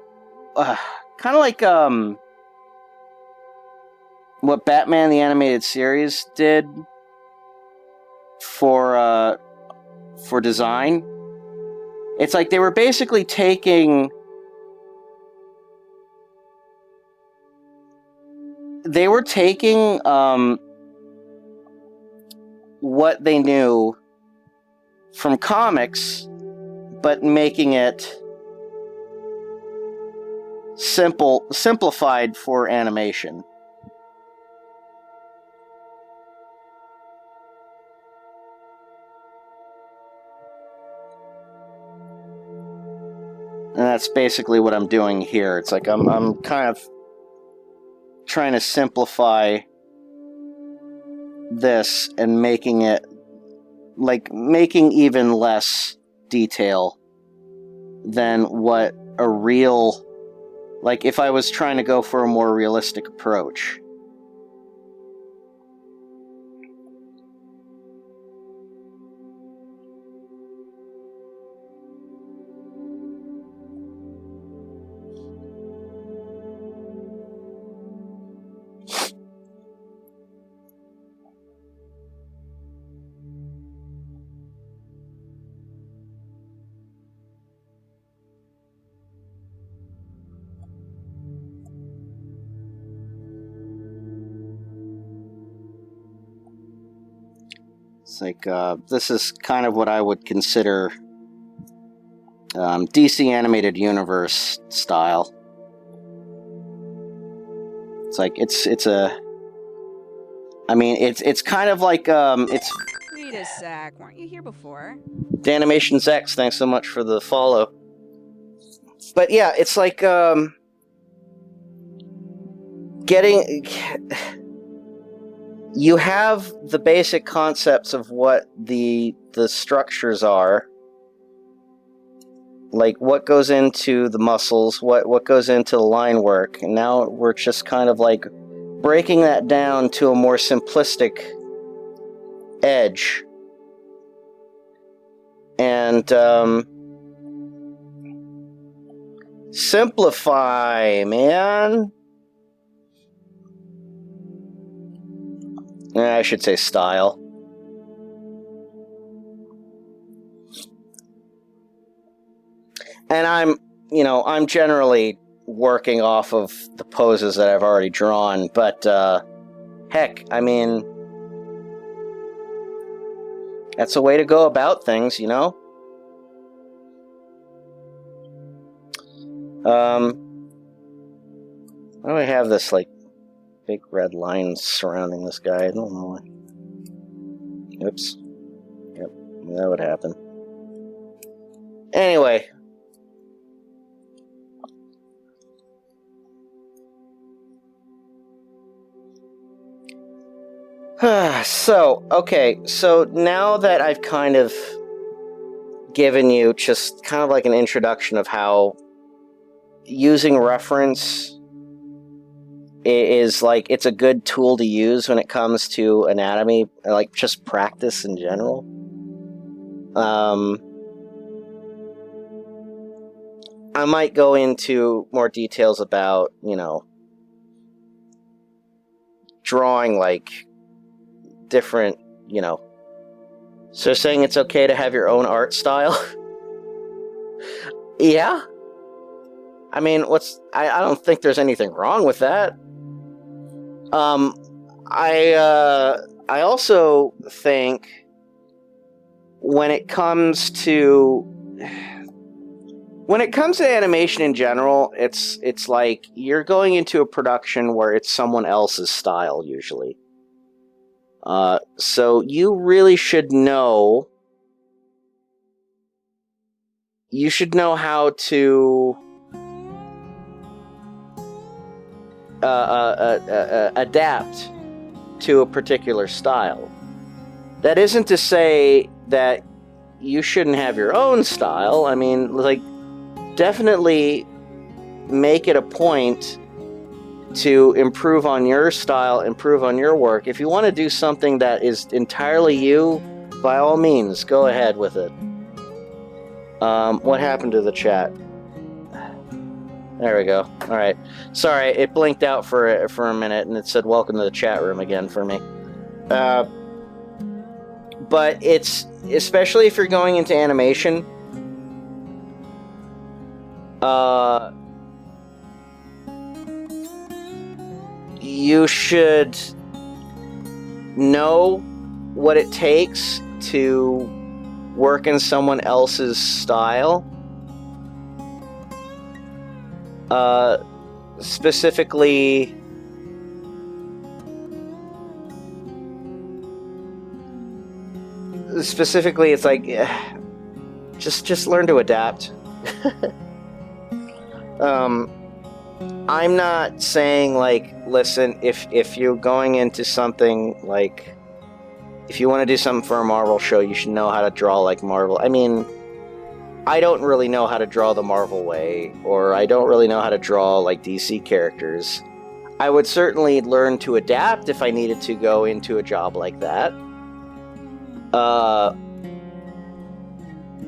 Speaker 1: what Batman the Animated Series did for design. It's like they were basically taking what they knew from comics, but making it simplified for animation. And that's basically what I'm doing here. It's like I'm kind of trying to simplify this and making it making even less detail than what a real, like if I was trying to go for a more realistic approach. It's like, this is kind of what I would consider DC Animated Universe style. It's like, it's kind of like, it's...
Speaker 2: Wait a sec, weren't you here before?
Speaker 1: Danimations X, thanks so much for the follow. But yeah, it's like, you have the basic concepts of what the structures are, like what goes into the muscles, what goes into the line work, and now we're just kind of like breaking that down to a more simplistic edge. And simplify, man. I should say style. And I'm generally working off of the poses that I've already drawn, but heck, I mean, that's a way to go about things, you know? Why do I have this, like, big red line surrounding this guy? I don't know why. Oops. Yep, that would happen. Anyway. So now that I've kind of given you just kind of like an introduction of how using reference is like, it's a good tool to use when it comes to anatomy, like just practice in general. I might go into more details about, drawing like different, so saying it's okay to have your own art style. Yeah. I mean, I don't think there's anything wrong with that. I also think when it comes to animation in general, it's like you're going into a production where it's someone else's style usually. So you really should know. You should know how to adapt to a particular style. That isn't to say that you shouldn't have your own style. I mean, like, definitely make it a point to improve on your style, improve on your work. If you want to do something that is entirely you, by all means, go ahead with it. What happened to the chat? There we go. All right. Sorry, it blinked out for a minute, and it said "Welcome to the chat room" again for me. But it's, especially if you're going into animation, you should know what it takes to work in someone else's style. Specifically, it's like, just learn to adapt. I'm not saying, like, listen, if you're going into something, like, if you want to do something for a Marvel show, you should know how to draw like Marvel. I mean, I don't really know how to draw the Marvel way, or I don't really know how to draw like DC characters. I would certainly learn to adapt if I needed to go into a job like that.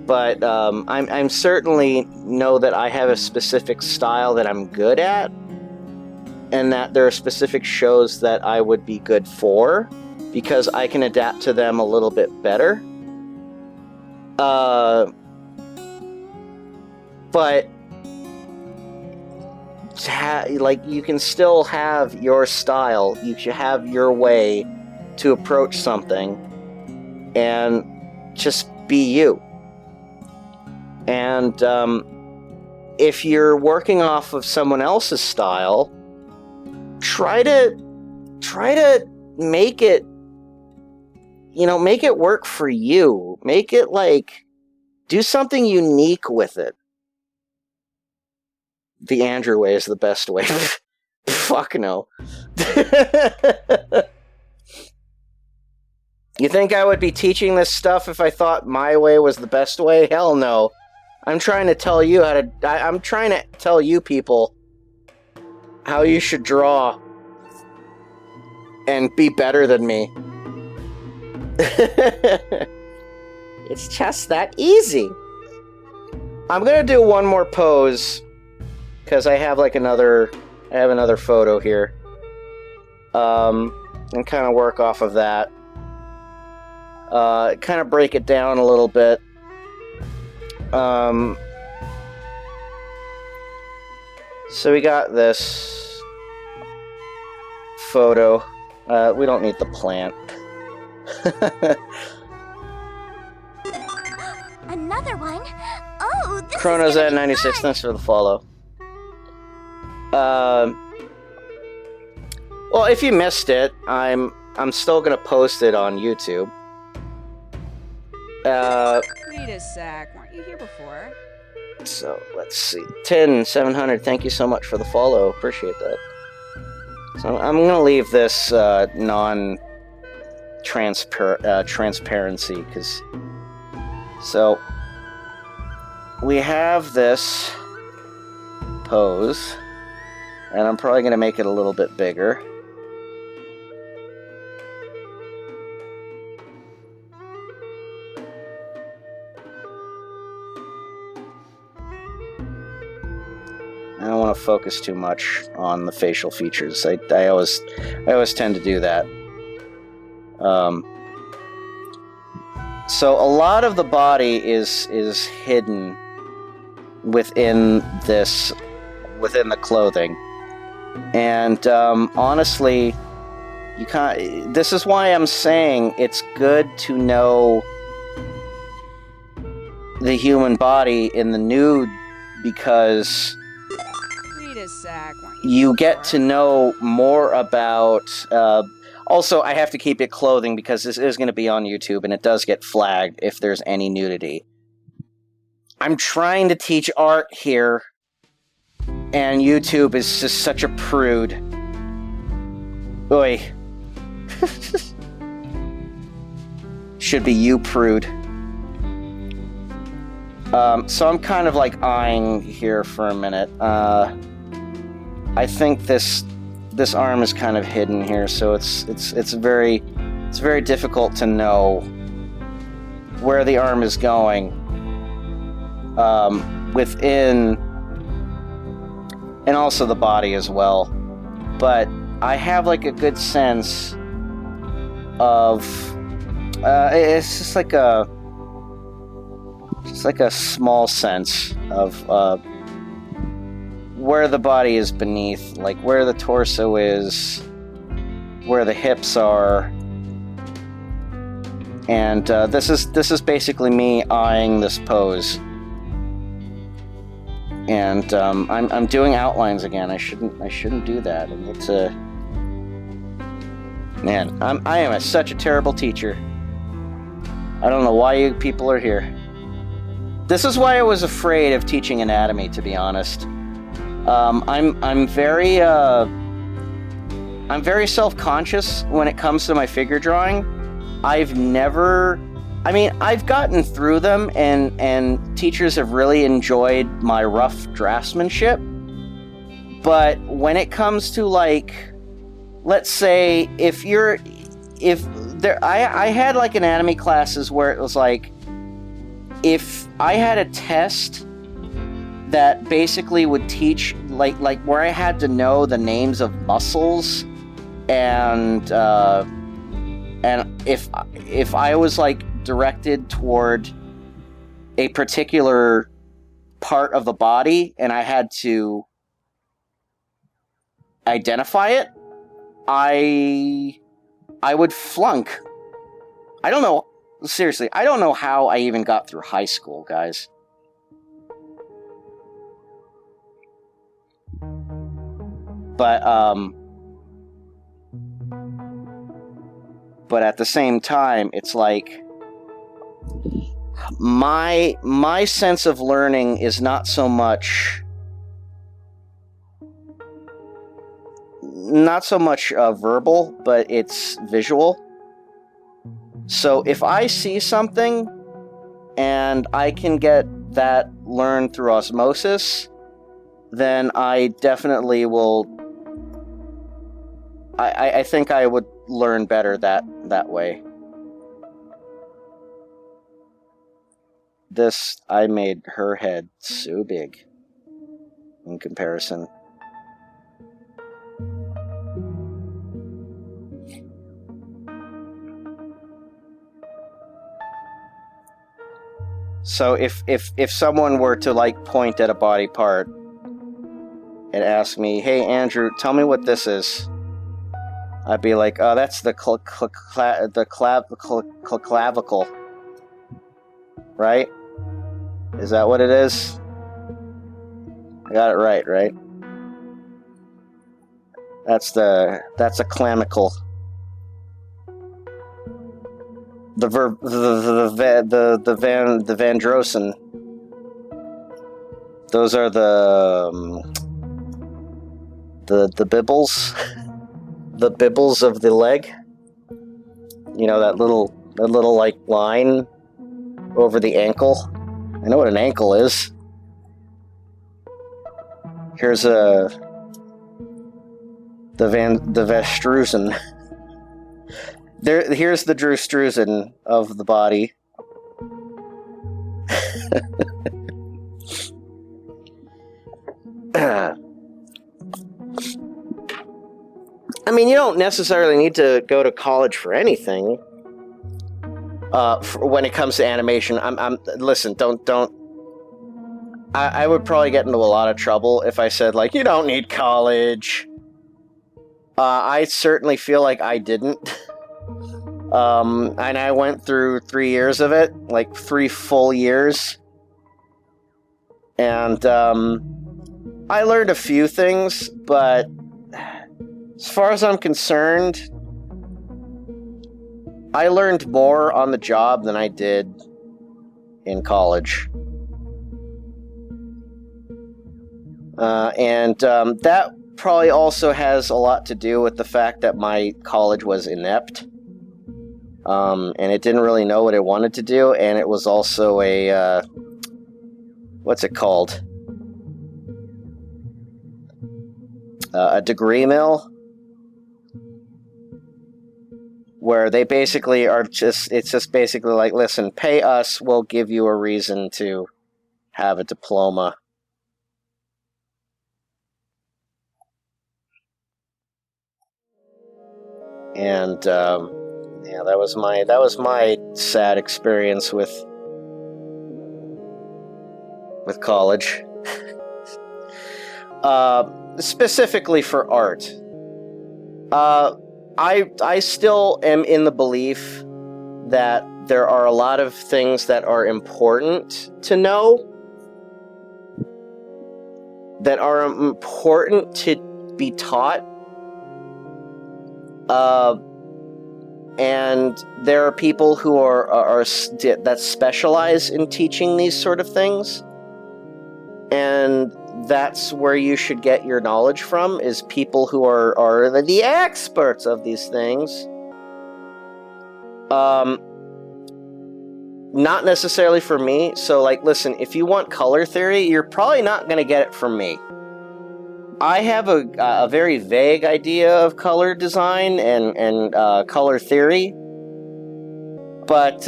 Speaker 1: But I'm certainly know that I have a specific style that I'm good at, and that there are specific shows that I would be good for, because I can adapt to them a little bit better. But like, you can still have your style. You should have your way to approach something. and just be you. And if you're working off of someone else's style, try to make it, make it work for you. Make it like, do something unique with it. The Andrew way is the best way. Fuck no. You think I would be teaching this stuff if I thought my way was the best way? Hell no. I'm trying to tell you I'm trying to tell you people how you should draw and be better than me. It's just that easy. I'm gonna do one more pose because I have another photo here, and kind of work off of that. Kind of break it down a little bit. So we got this photo. We don't need the plant.
Speaker 3: Another one? Oh, this
Speaker 1: Chronos
Speaker 3: is gonna
Speaker 1: at
Speaker 3: be
Speaker 1: 96.
Speaker 3: fun.
Speaker 1: Thanks for the follow. Well, if you missed it, I'm still gonna post it on YouTube.
Speaker 2: Wait a sec. Weren't you here before?
Speaker 1: So let's see. 700. Thank you so much for the follow. Appreciate that. So I'm gonna leave this transparency because. So we have this pose, and I'm probably gonna make it a little bit bigger. I don't want to focus too much on the facial features. I always tend to do that. So a lot of the body is hidden within the clothing, and honestly, you can't. This is why I'm saying it's good to know the human body in the nude, because
Speaker 2: Wait a sec. Weren't
Speaker 1: you get
Speaker 2: before?
Speaker 1: to know more about. Also, I have to keep it clothing because this is going to be on YouTube, and it does get flagged if there's any nudity. I'm trying to teach art here, and YouTube is just such a prude. Oi. Should be you, prude. So I'm kind of eyeing here for a minute. I think this arm is kind of hidden here, so it's very difficult to know where the arm is going within, and also the body as well. But I have a good sense of it's just like a small sense of where the body is beneath, where the torso is, where the hips are, and this is basically me eyeing this pose. And I'm doing outlines again. I shouldn't do that. And it's man, I am such a terrible teacher. I don't know why you people are here. This is why I was afraid of teaching anatomy, to be honest. I'm very self-conscious when it comes to my figure drawing. I've gotten through them, and teachers have really enjoyed my rough draftsmanship. But when it comes to let's say I had anatomy classes where it was if I had a test that basically would teach where I had to know the names of muscles, and if I was directed toward a particular part of the body and I had to identify it, I would flunk. I don't know seriously, I don't know how I even got through high school, guys. But at the same time, it's like my sense of learning is not so much verbal, but it's visual. So if I see something and I can get that learned through osmosis, then I definitely will. I think I would learn better that way. I made her head so big in comparison. So if someone were to like point at a body part and ask me, "Hey Andrew, tell me what this is," I'd be like, "Oh, that's the clavicle, right? Is that what it is? I got it right? That's a clavicle. The Vandrosen. Those are the bibbles, the bibbles of the leg. You know, that little like line over the ankle. I know what an ankle is. Here's the Vestrusen. Here's the Drustrusen of the body. I mean, you don't necessarily need to go to college for anything. When it comes to animation, listen. Don't. I would probably get into a lot of trouble if I said like you don't need college. I certainly feel like I didn't. And I went through 3 years of it, like 3 full years. And I learned a few things, but as far as I'm concerned, I learned more on the job than I did in college. And that probably also has a lot to do with the fact that my college was inept. And it didn't really know what it wanted to do, and it was also a, what's it called? A degree mill, where they basically it's just basically like, listen, pay us, we'll give you a reason to have a diploma. And, yeah, that was my sad experience with college. Specifically for art. I still am in the belief that there are a lot of things that are important to know, that are important to be taught. And there are people who are that specialize in teaching these sort of things, and that's where you should get your knowledge from, is people who are the experts of these things. Not necessarily for me. So, like, listen, if you want color theory, you're probably not going to get it from me. I have a very vague idea of color design and color theory, but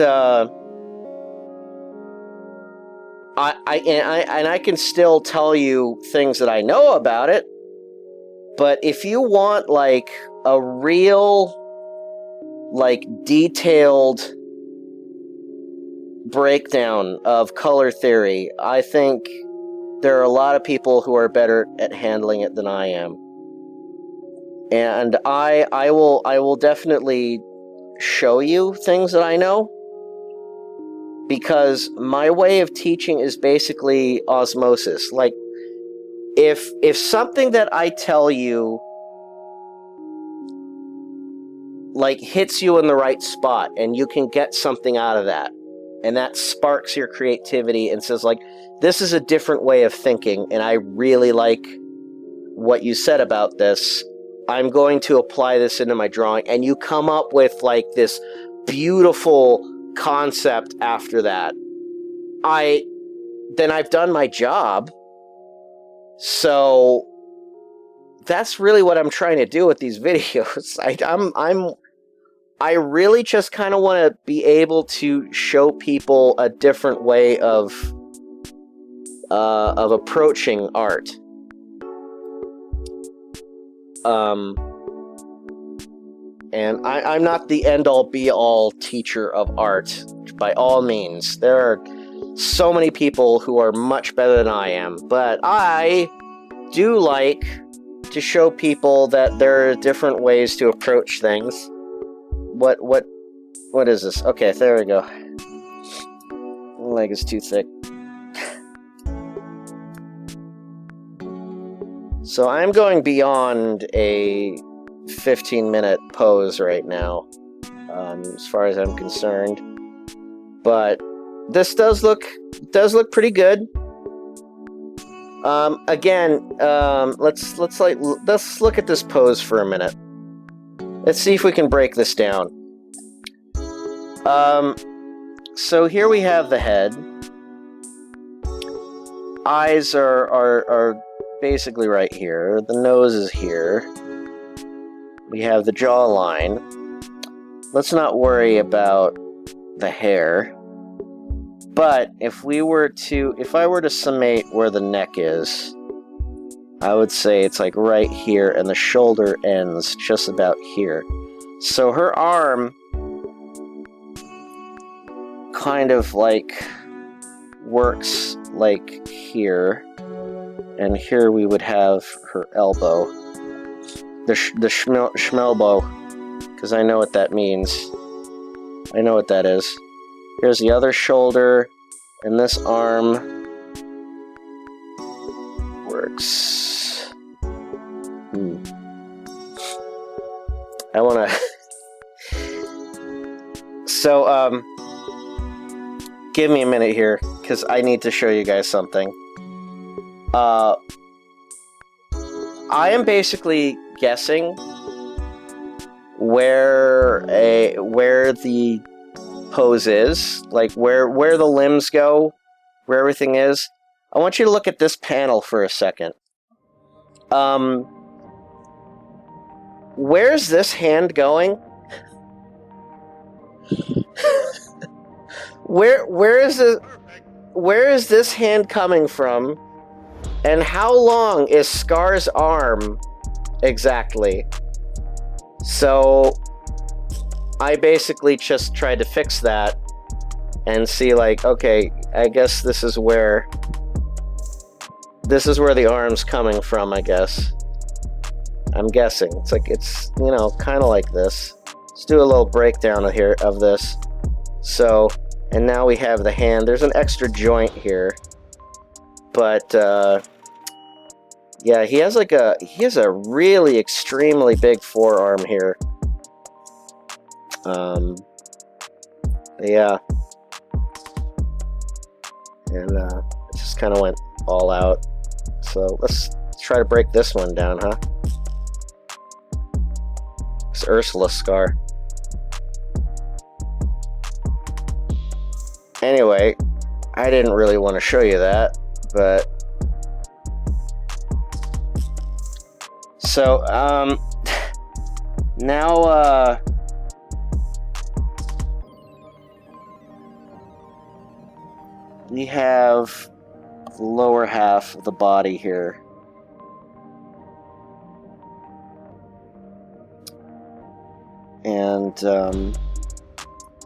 Speaker 1: I can still tell you things that I know about it. But if you want like a real, like, detailed breakdown of color theory, I think there are a lot of people who are better at handling it than I am. And I will definitely show you things that I know. because my way of teaching is basically osmosis. Like, if something that I tell you like hits you in the right spot and you can get something out of that, and that sparks your creativity and says like, this is a different way of thinking and I really like what you said about this, I'm going to apply this into my drawing, and you come up with like this beautiful concept after that, then I've done my job. So that's really what I'm trying to do with these videos. I really just kind of want to be able to show people a different way of approaching art. And I'm not the end-all be-all teacher of art, by all means. There are so many people who are much better than I am, but I do like to show people that there are different ways to approach things. What is this? Okay, there we go. My leg is too thick. So I'm going beyond a 15-minute pose right now, as far as I'm concerned. But this does look pretty good. Again, let's look at this pose for a minute. Let's see if we can break this down. So here we have the head. Eyes are basically right here. The nose is here. We have the jawline. Let's not worry about the hair. But if I were to summate where the neck is, I would say it's like right here, and the shoulder ends just about here. So her arm kind of like works like here, and here we would have her elbow, the schmelbo, because I know what that means. I know what that is. Here's the other shoulder, and this arm works. I want to... So, give me a minute here, because I need to show you guys something. I am basically guessing where the pose is, like where the limbs go, where everything is. I want you to look at this panel for a second. Where's this hand going? Where is this hand coming from? And how long is Scar's arm exactly? So I basically just tried to fix that and see like, okay, I guess this is where the arm's coming from, I guess. I'm guessing. It's like, it's, you know, kind of like this. Let's do a little breakdown of this. So, and now we have the hand. There's an extra joint here. But, yeah, he has a really extremely big forearm here. Yeah. And, it just kind of went all out. So, let's try to break this one down, huh? It's Ursula Scar. Anyway, I didn't really want to show you that, but... So, now, we have the lower half of the body here. And,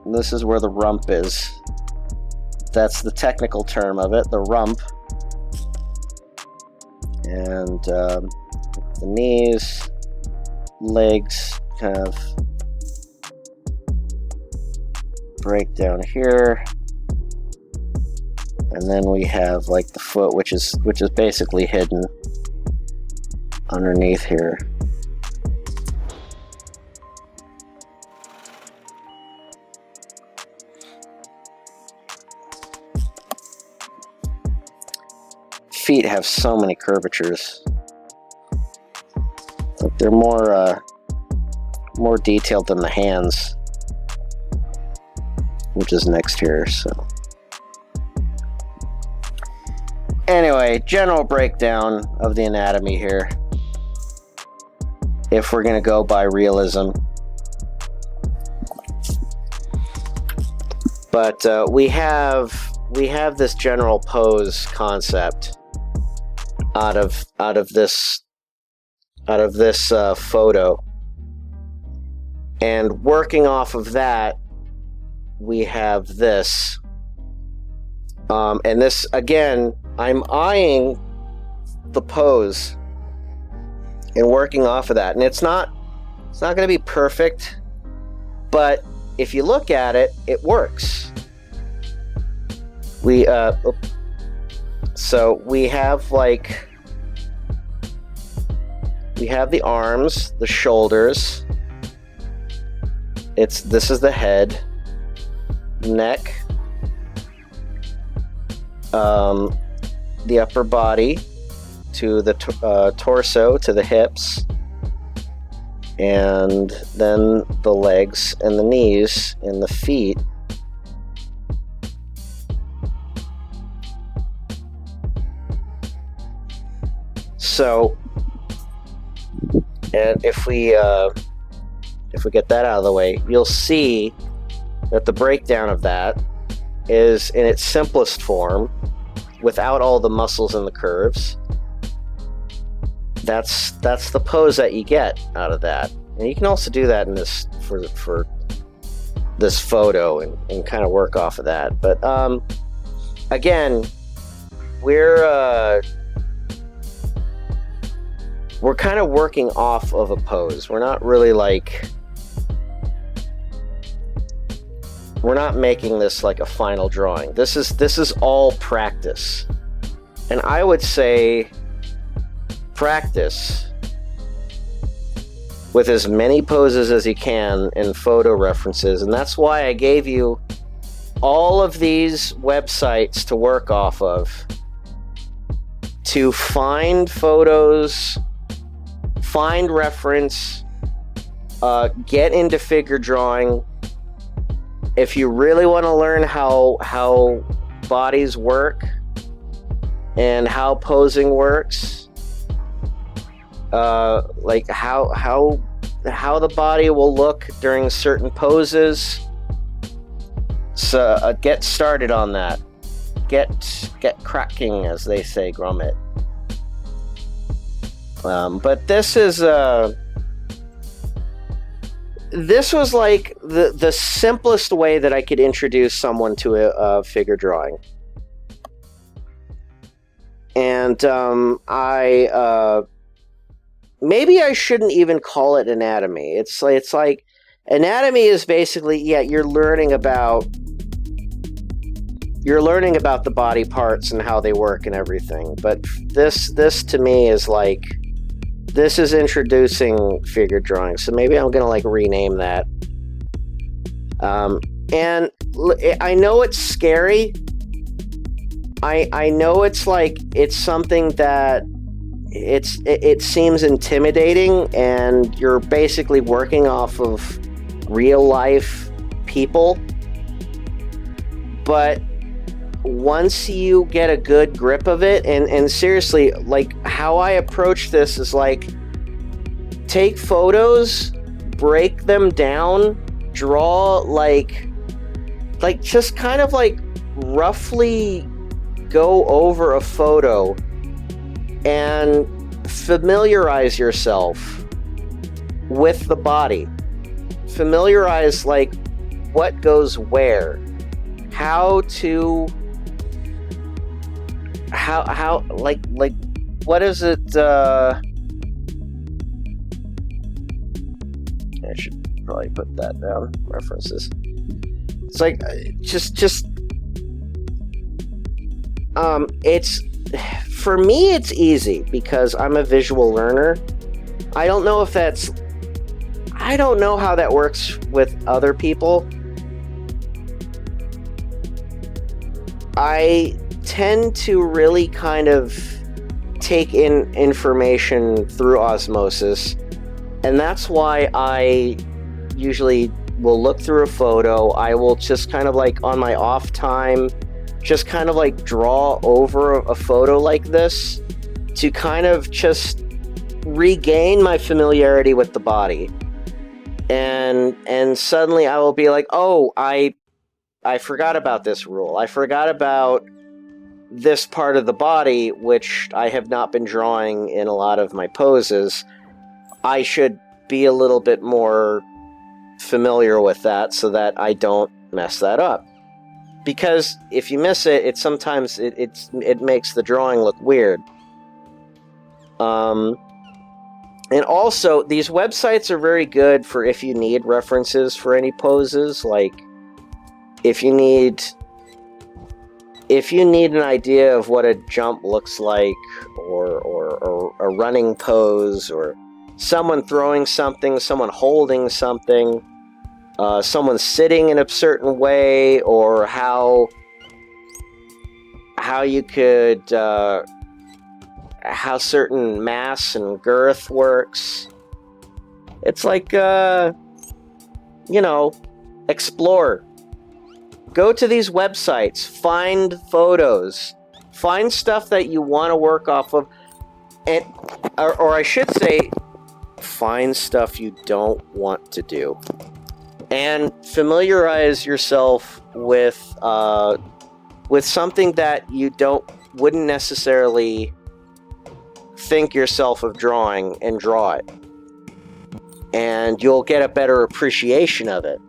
Speaker 1: this is where the rump is. That's the technical term of it, the rump. And, the knees, legs kind of break down here. And then we have like the foot, which is basically hidden underneath here. Feet have so many curvatures. Like they're more detailed than the hands, which is next here. So anyway, general breakdown of the anatomy here, if we're going to go by realism. But we have this general pose concept out of this photo, and working off of that, we have this. And this, again, I'm eyeing the pose and working off of that. And it's not going to be perfect, but if you look at it, it works. So we have the arms, the shoulders. This is the head, neck, the upper body to the torso, to the hips, and then the legs and the knees and the feet. So, and if we get that out of the way, you'll see that the breakdown of that is in its simplest form, without all the muscles and the curves. That's the pose that you get out of that. And you can also do that in this for this photo and kind of work off of that. But again, we're kind of working off of a pose. We're not really we're not making this like a final drawing. This is all practice. And I would say practice with as many poses as you can in photo references. And that's why I gave you all of these websites to work off of, to find photos, find reference, get into figure drawing. If you really want to learn how bodies work and how posing works, like how the body will look during certain poses, so get started on that. Get cracking, as they say, Gromit. But this was like the simplest way that I could introduce someone to a figure drawing. And maybe I shouldn't even call it anatomy. It's like anatomy is basically, yeah, you're learning about the body parts and how they work and everything. But this to me is like, this is introducing figure drawing. So maybe I'm gonna rename that. And I know it's scary. I know it's something that it seems intimidating, and you're basically working off of real life people. But once you get a good grip of it, and seriously, how I approach this is take photos, break them down, draw just kind of roughly go over a photo and familiarize yourself with the body. Familiarize what goes where, how what is it? I should probably put that down. References. It's just It's, for me, it's easy because I'm a visual learner. I don't know how that works with other people. I tend to really kind of take in information through osmosis, and that's why I usually will look through a photo. I will just kind of like on my off time, just kind of like draw over a photo like this to kind of just regain my familiarity with the body. And suddenly I will be like, oh, I forgot about this rule. I forgot about this part of the body, which I have not been drawing in a lot of my poses. I should be a little bit more familiar with that so that I don't mess that up. Because if you miss it, sometimes it makes the drawing look weird. And also, these websites are very good for if you need references for any poses. Like, if you need an idea of what a jump looks like, or a running pose, or someone throwing something, someone holding something, someone sitting in a certain way, or how you could how certain mass and girth works. It's like explore. Go to these websites, find photos, find stuff that you want to work off of, and or I should say, find stuff you don't want to do, and familiarize yourself with something that you wouldn't necessarily think yourself of drawing, and draw it, and you'll get a better appreciation of it.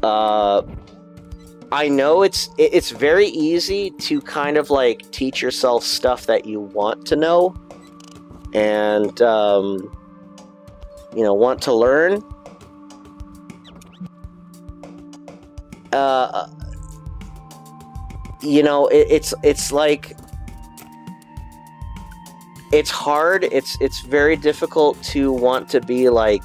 Speaker 1: I know it's very easy to kind of like teach yourself stuff that you want to know and want to learn. It's like, it's hard. It's very difficult to want to be like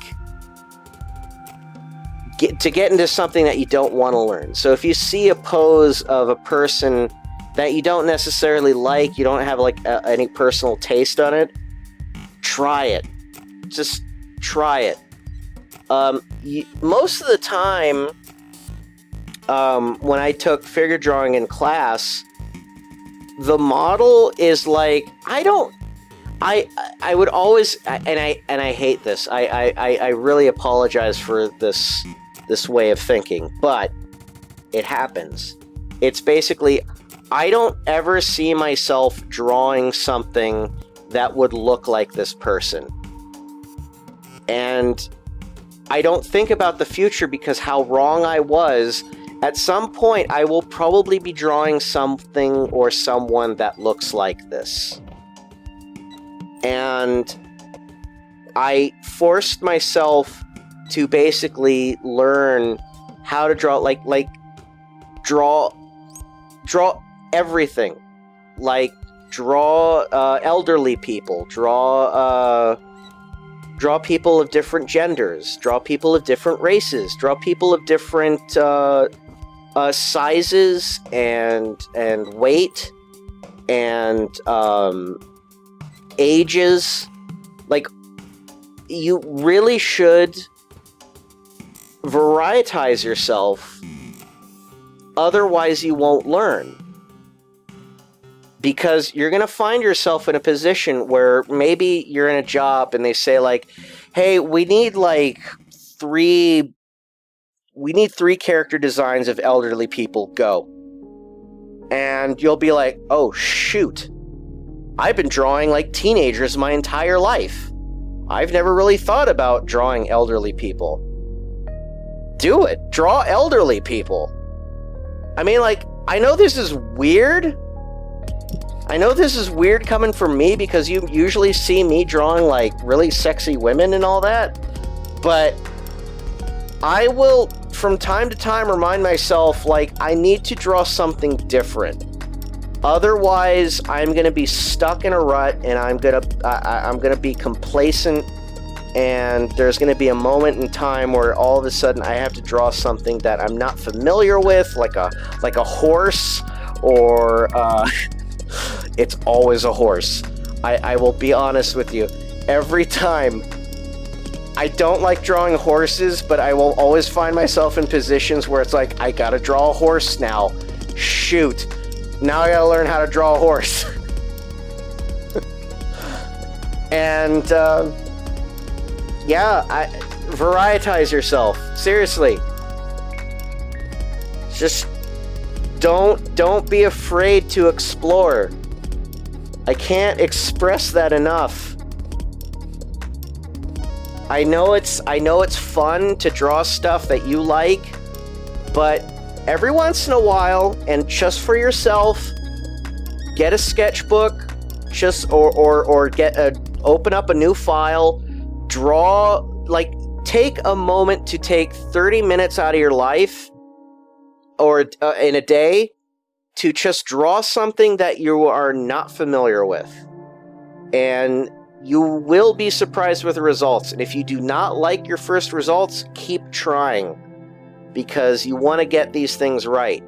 Speaker 1: get into something that you don't want to learn. So if you see a pose of a person that you don't necessarily like, you don't have like any personal taste on it, try it. Just try it. Most of the time, when I took figure drawing in class, the model is like, I would always, and I hate this. I really apologize for this way of thinking, but it happens. It's basically, I don't ever see myself drawing something that would look like this person. And I don't think about the future because how wrong I was. At some point, I will probably be drawing something or someone that looks like this. And I forced myself to basically learn how to draw, draw everything. Like, draw elderly people, draw people of different genders, draw people of different races, draw people of different sizes and weight and ages. Like, you really should varietize yourself, otherwise you won't learn. Because you're going to find yourself in a position where maybe you're in a job and they say like, hey, we need three character designs of elderly people, go. And you'll be like, oh shoot, I've been drawing like teenagers my entire life. I've never really thought about drawing elderly people. Do it. Draw elderly people. I mean, like, I know this is weird. I know this is weird coming from me because you usually see me drawing like really sexy women and all that. But I will from time to time remind myself, like, I need to draw something different. Otherwise, I'm going to be stuck in a rut, and I'm going to be complacent, and there's going to be a moment in time where all of a sudden I have to draw something that I'm not familiar with, like a horse, or it's always a horse. I will be honest with you. Every time, I don't like drawing horses, but I will always find myself in positions where it's like, I gotta draw a horse now. Shoot. Now I gotta learn how to draw a horse. And, yeah, varietize yourself. Seriously. Just don't be afraid to explore. I can't express that enough. I know it's fun to draw stuff that you like, but every once in a while, and just for yourself, get a sketchbook, or open up a new file, draw, like, take a moment to take 30 minutes out of your life, or in a day, to just draw something that you are not familiar with. And you will be surprised with the results. And if you do not like your first results, keep trying, because you want to get these things right.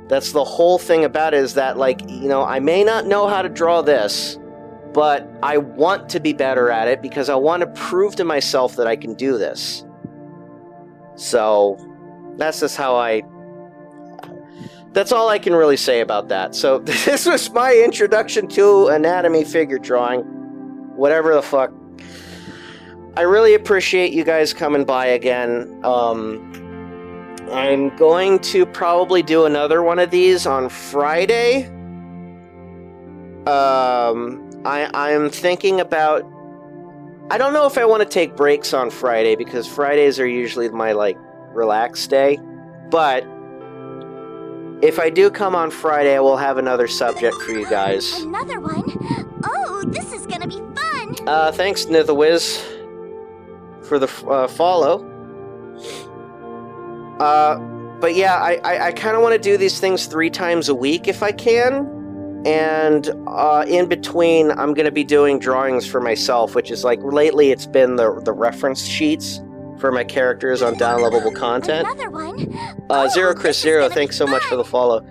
Speaker 1: That's the whole thing about it, is that, like, you know, I may not know how to draw this, but I want to be better at it because I want to prove to myself that I can do this. So that's just that's all I can really say about that. So this was my introduction to anatomy figure drawing. Whatever the fuck. I really appreciate you guys coming by again. I'm going to probably do another one of these on Friday. I'm thinking about... I don't know if I want to take breaks on Friday, because Fridays are usually my, like, relaxed day. But if I do come on Friday, I will have another subject for you guys.
Speaker 3: Another one? Oh, this is gonna be fun!
Speaker 1: Thanks, Nithawiz, for the follow. But yeah, I kind of want to do these things 3 times a week if I can. And in between, I'm going to be doing drawings for myself, which is, like, lately it's been the reference sheets for my characters on downloadable content.
Speaker 3: Another one?
Speaker 1: Zero Chris Zero, thanks so much for the follow.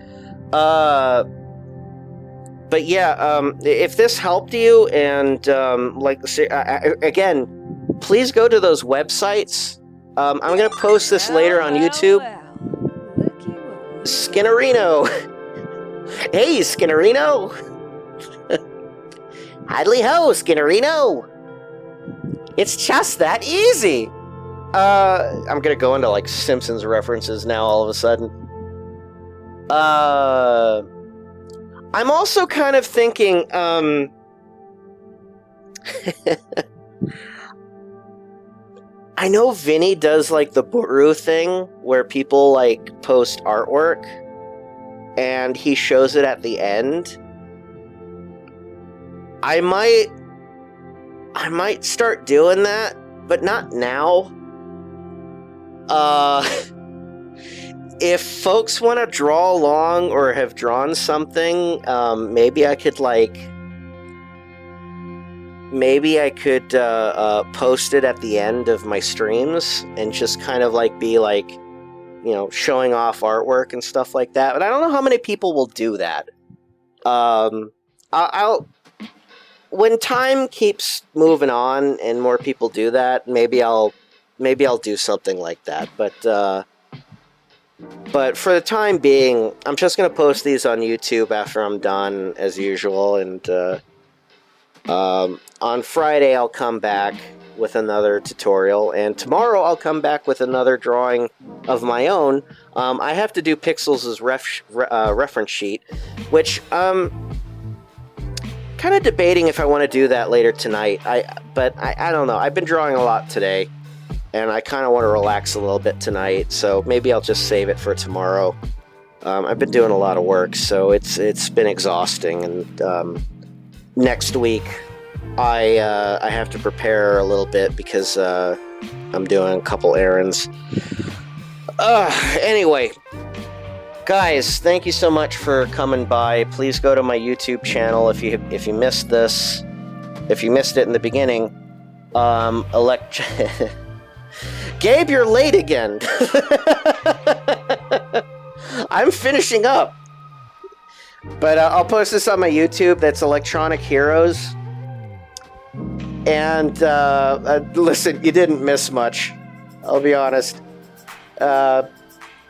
Speaker 1: But yeah, if this helped you, and again, please go to those websites. I'm going to post this later on YouTube. Skinnerino. Hey, Skinnerino. Idly ho, Skinnerino. It's just that easy. I'm going to go into, like, Simpsons references now all of a sudden. I'm also kind of thinking, I know Vinny does, like, the Buru thing, where people, like, post artwork, and he shows it at the end. I might start doing that, but not now. If folks want to draw along or have drawn something, maybe I could post it at the end of my streams and just kind of, like, be like, you know, showing off artwork and stuff like that. But I don't know how many people will do that. When time keeps moving on and more people do that, maybe I'll do something like that. But for the time being, I'm just going to post these on YouTube after I'm done, as usual. And on Friday, I'll come back with another tutorial. And tomorrow, I'll come back with another drawing of my own. I have to do Pixels' reference sheet, which kind of debating if I want to do that later tonight. But I don't know. I've been drawing a lot today, and I kind of want to relax a little bit tonight, so maybe I'll just save it for tomorrow. I've been doing a lot of work, so it's been exhausting, and next week I have to prepare a little bit because I'm doing a couple errands. Anyway, guys, thank you so much for coming by. Please go to my YouTube channel if you missed this. If you missed it in the beginning, Gabe, you're late again. I'm finishing up. But I'll post this on my YouTube. That's Electronic Heroes. And listen, you didn't miss much. I'll be honest.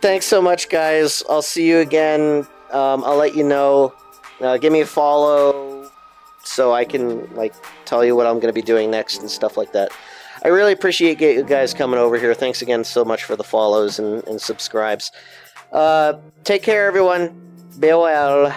Speaker 1: Thanks so much, guys. I'll see you again. I'll let you know. Give me a follow so I can tell you what I'm going to be doing next and stuff like that. I really appreciate you guys coming over here. Thanks again so much for the follows and subscribes. Take care, everyone. Be well.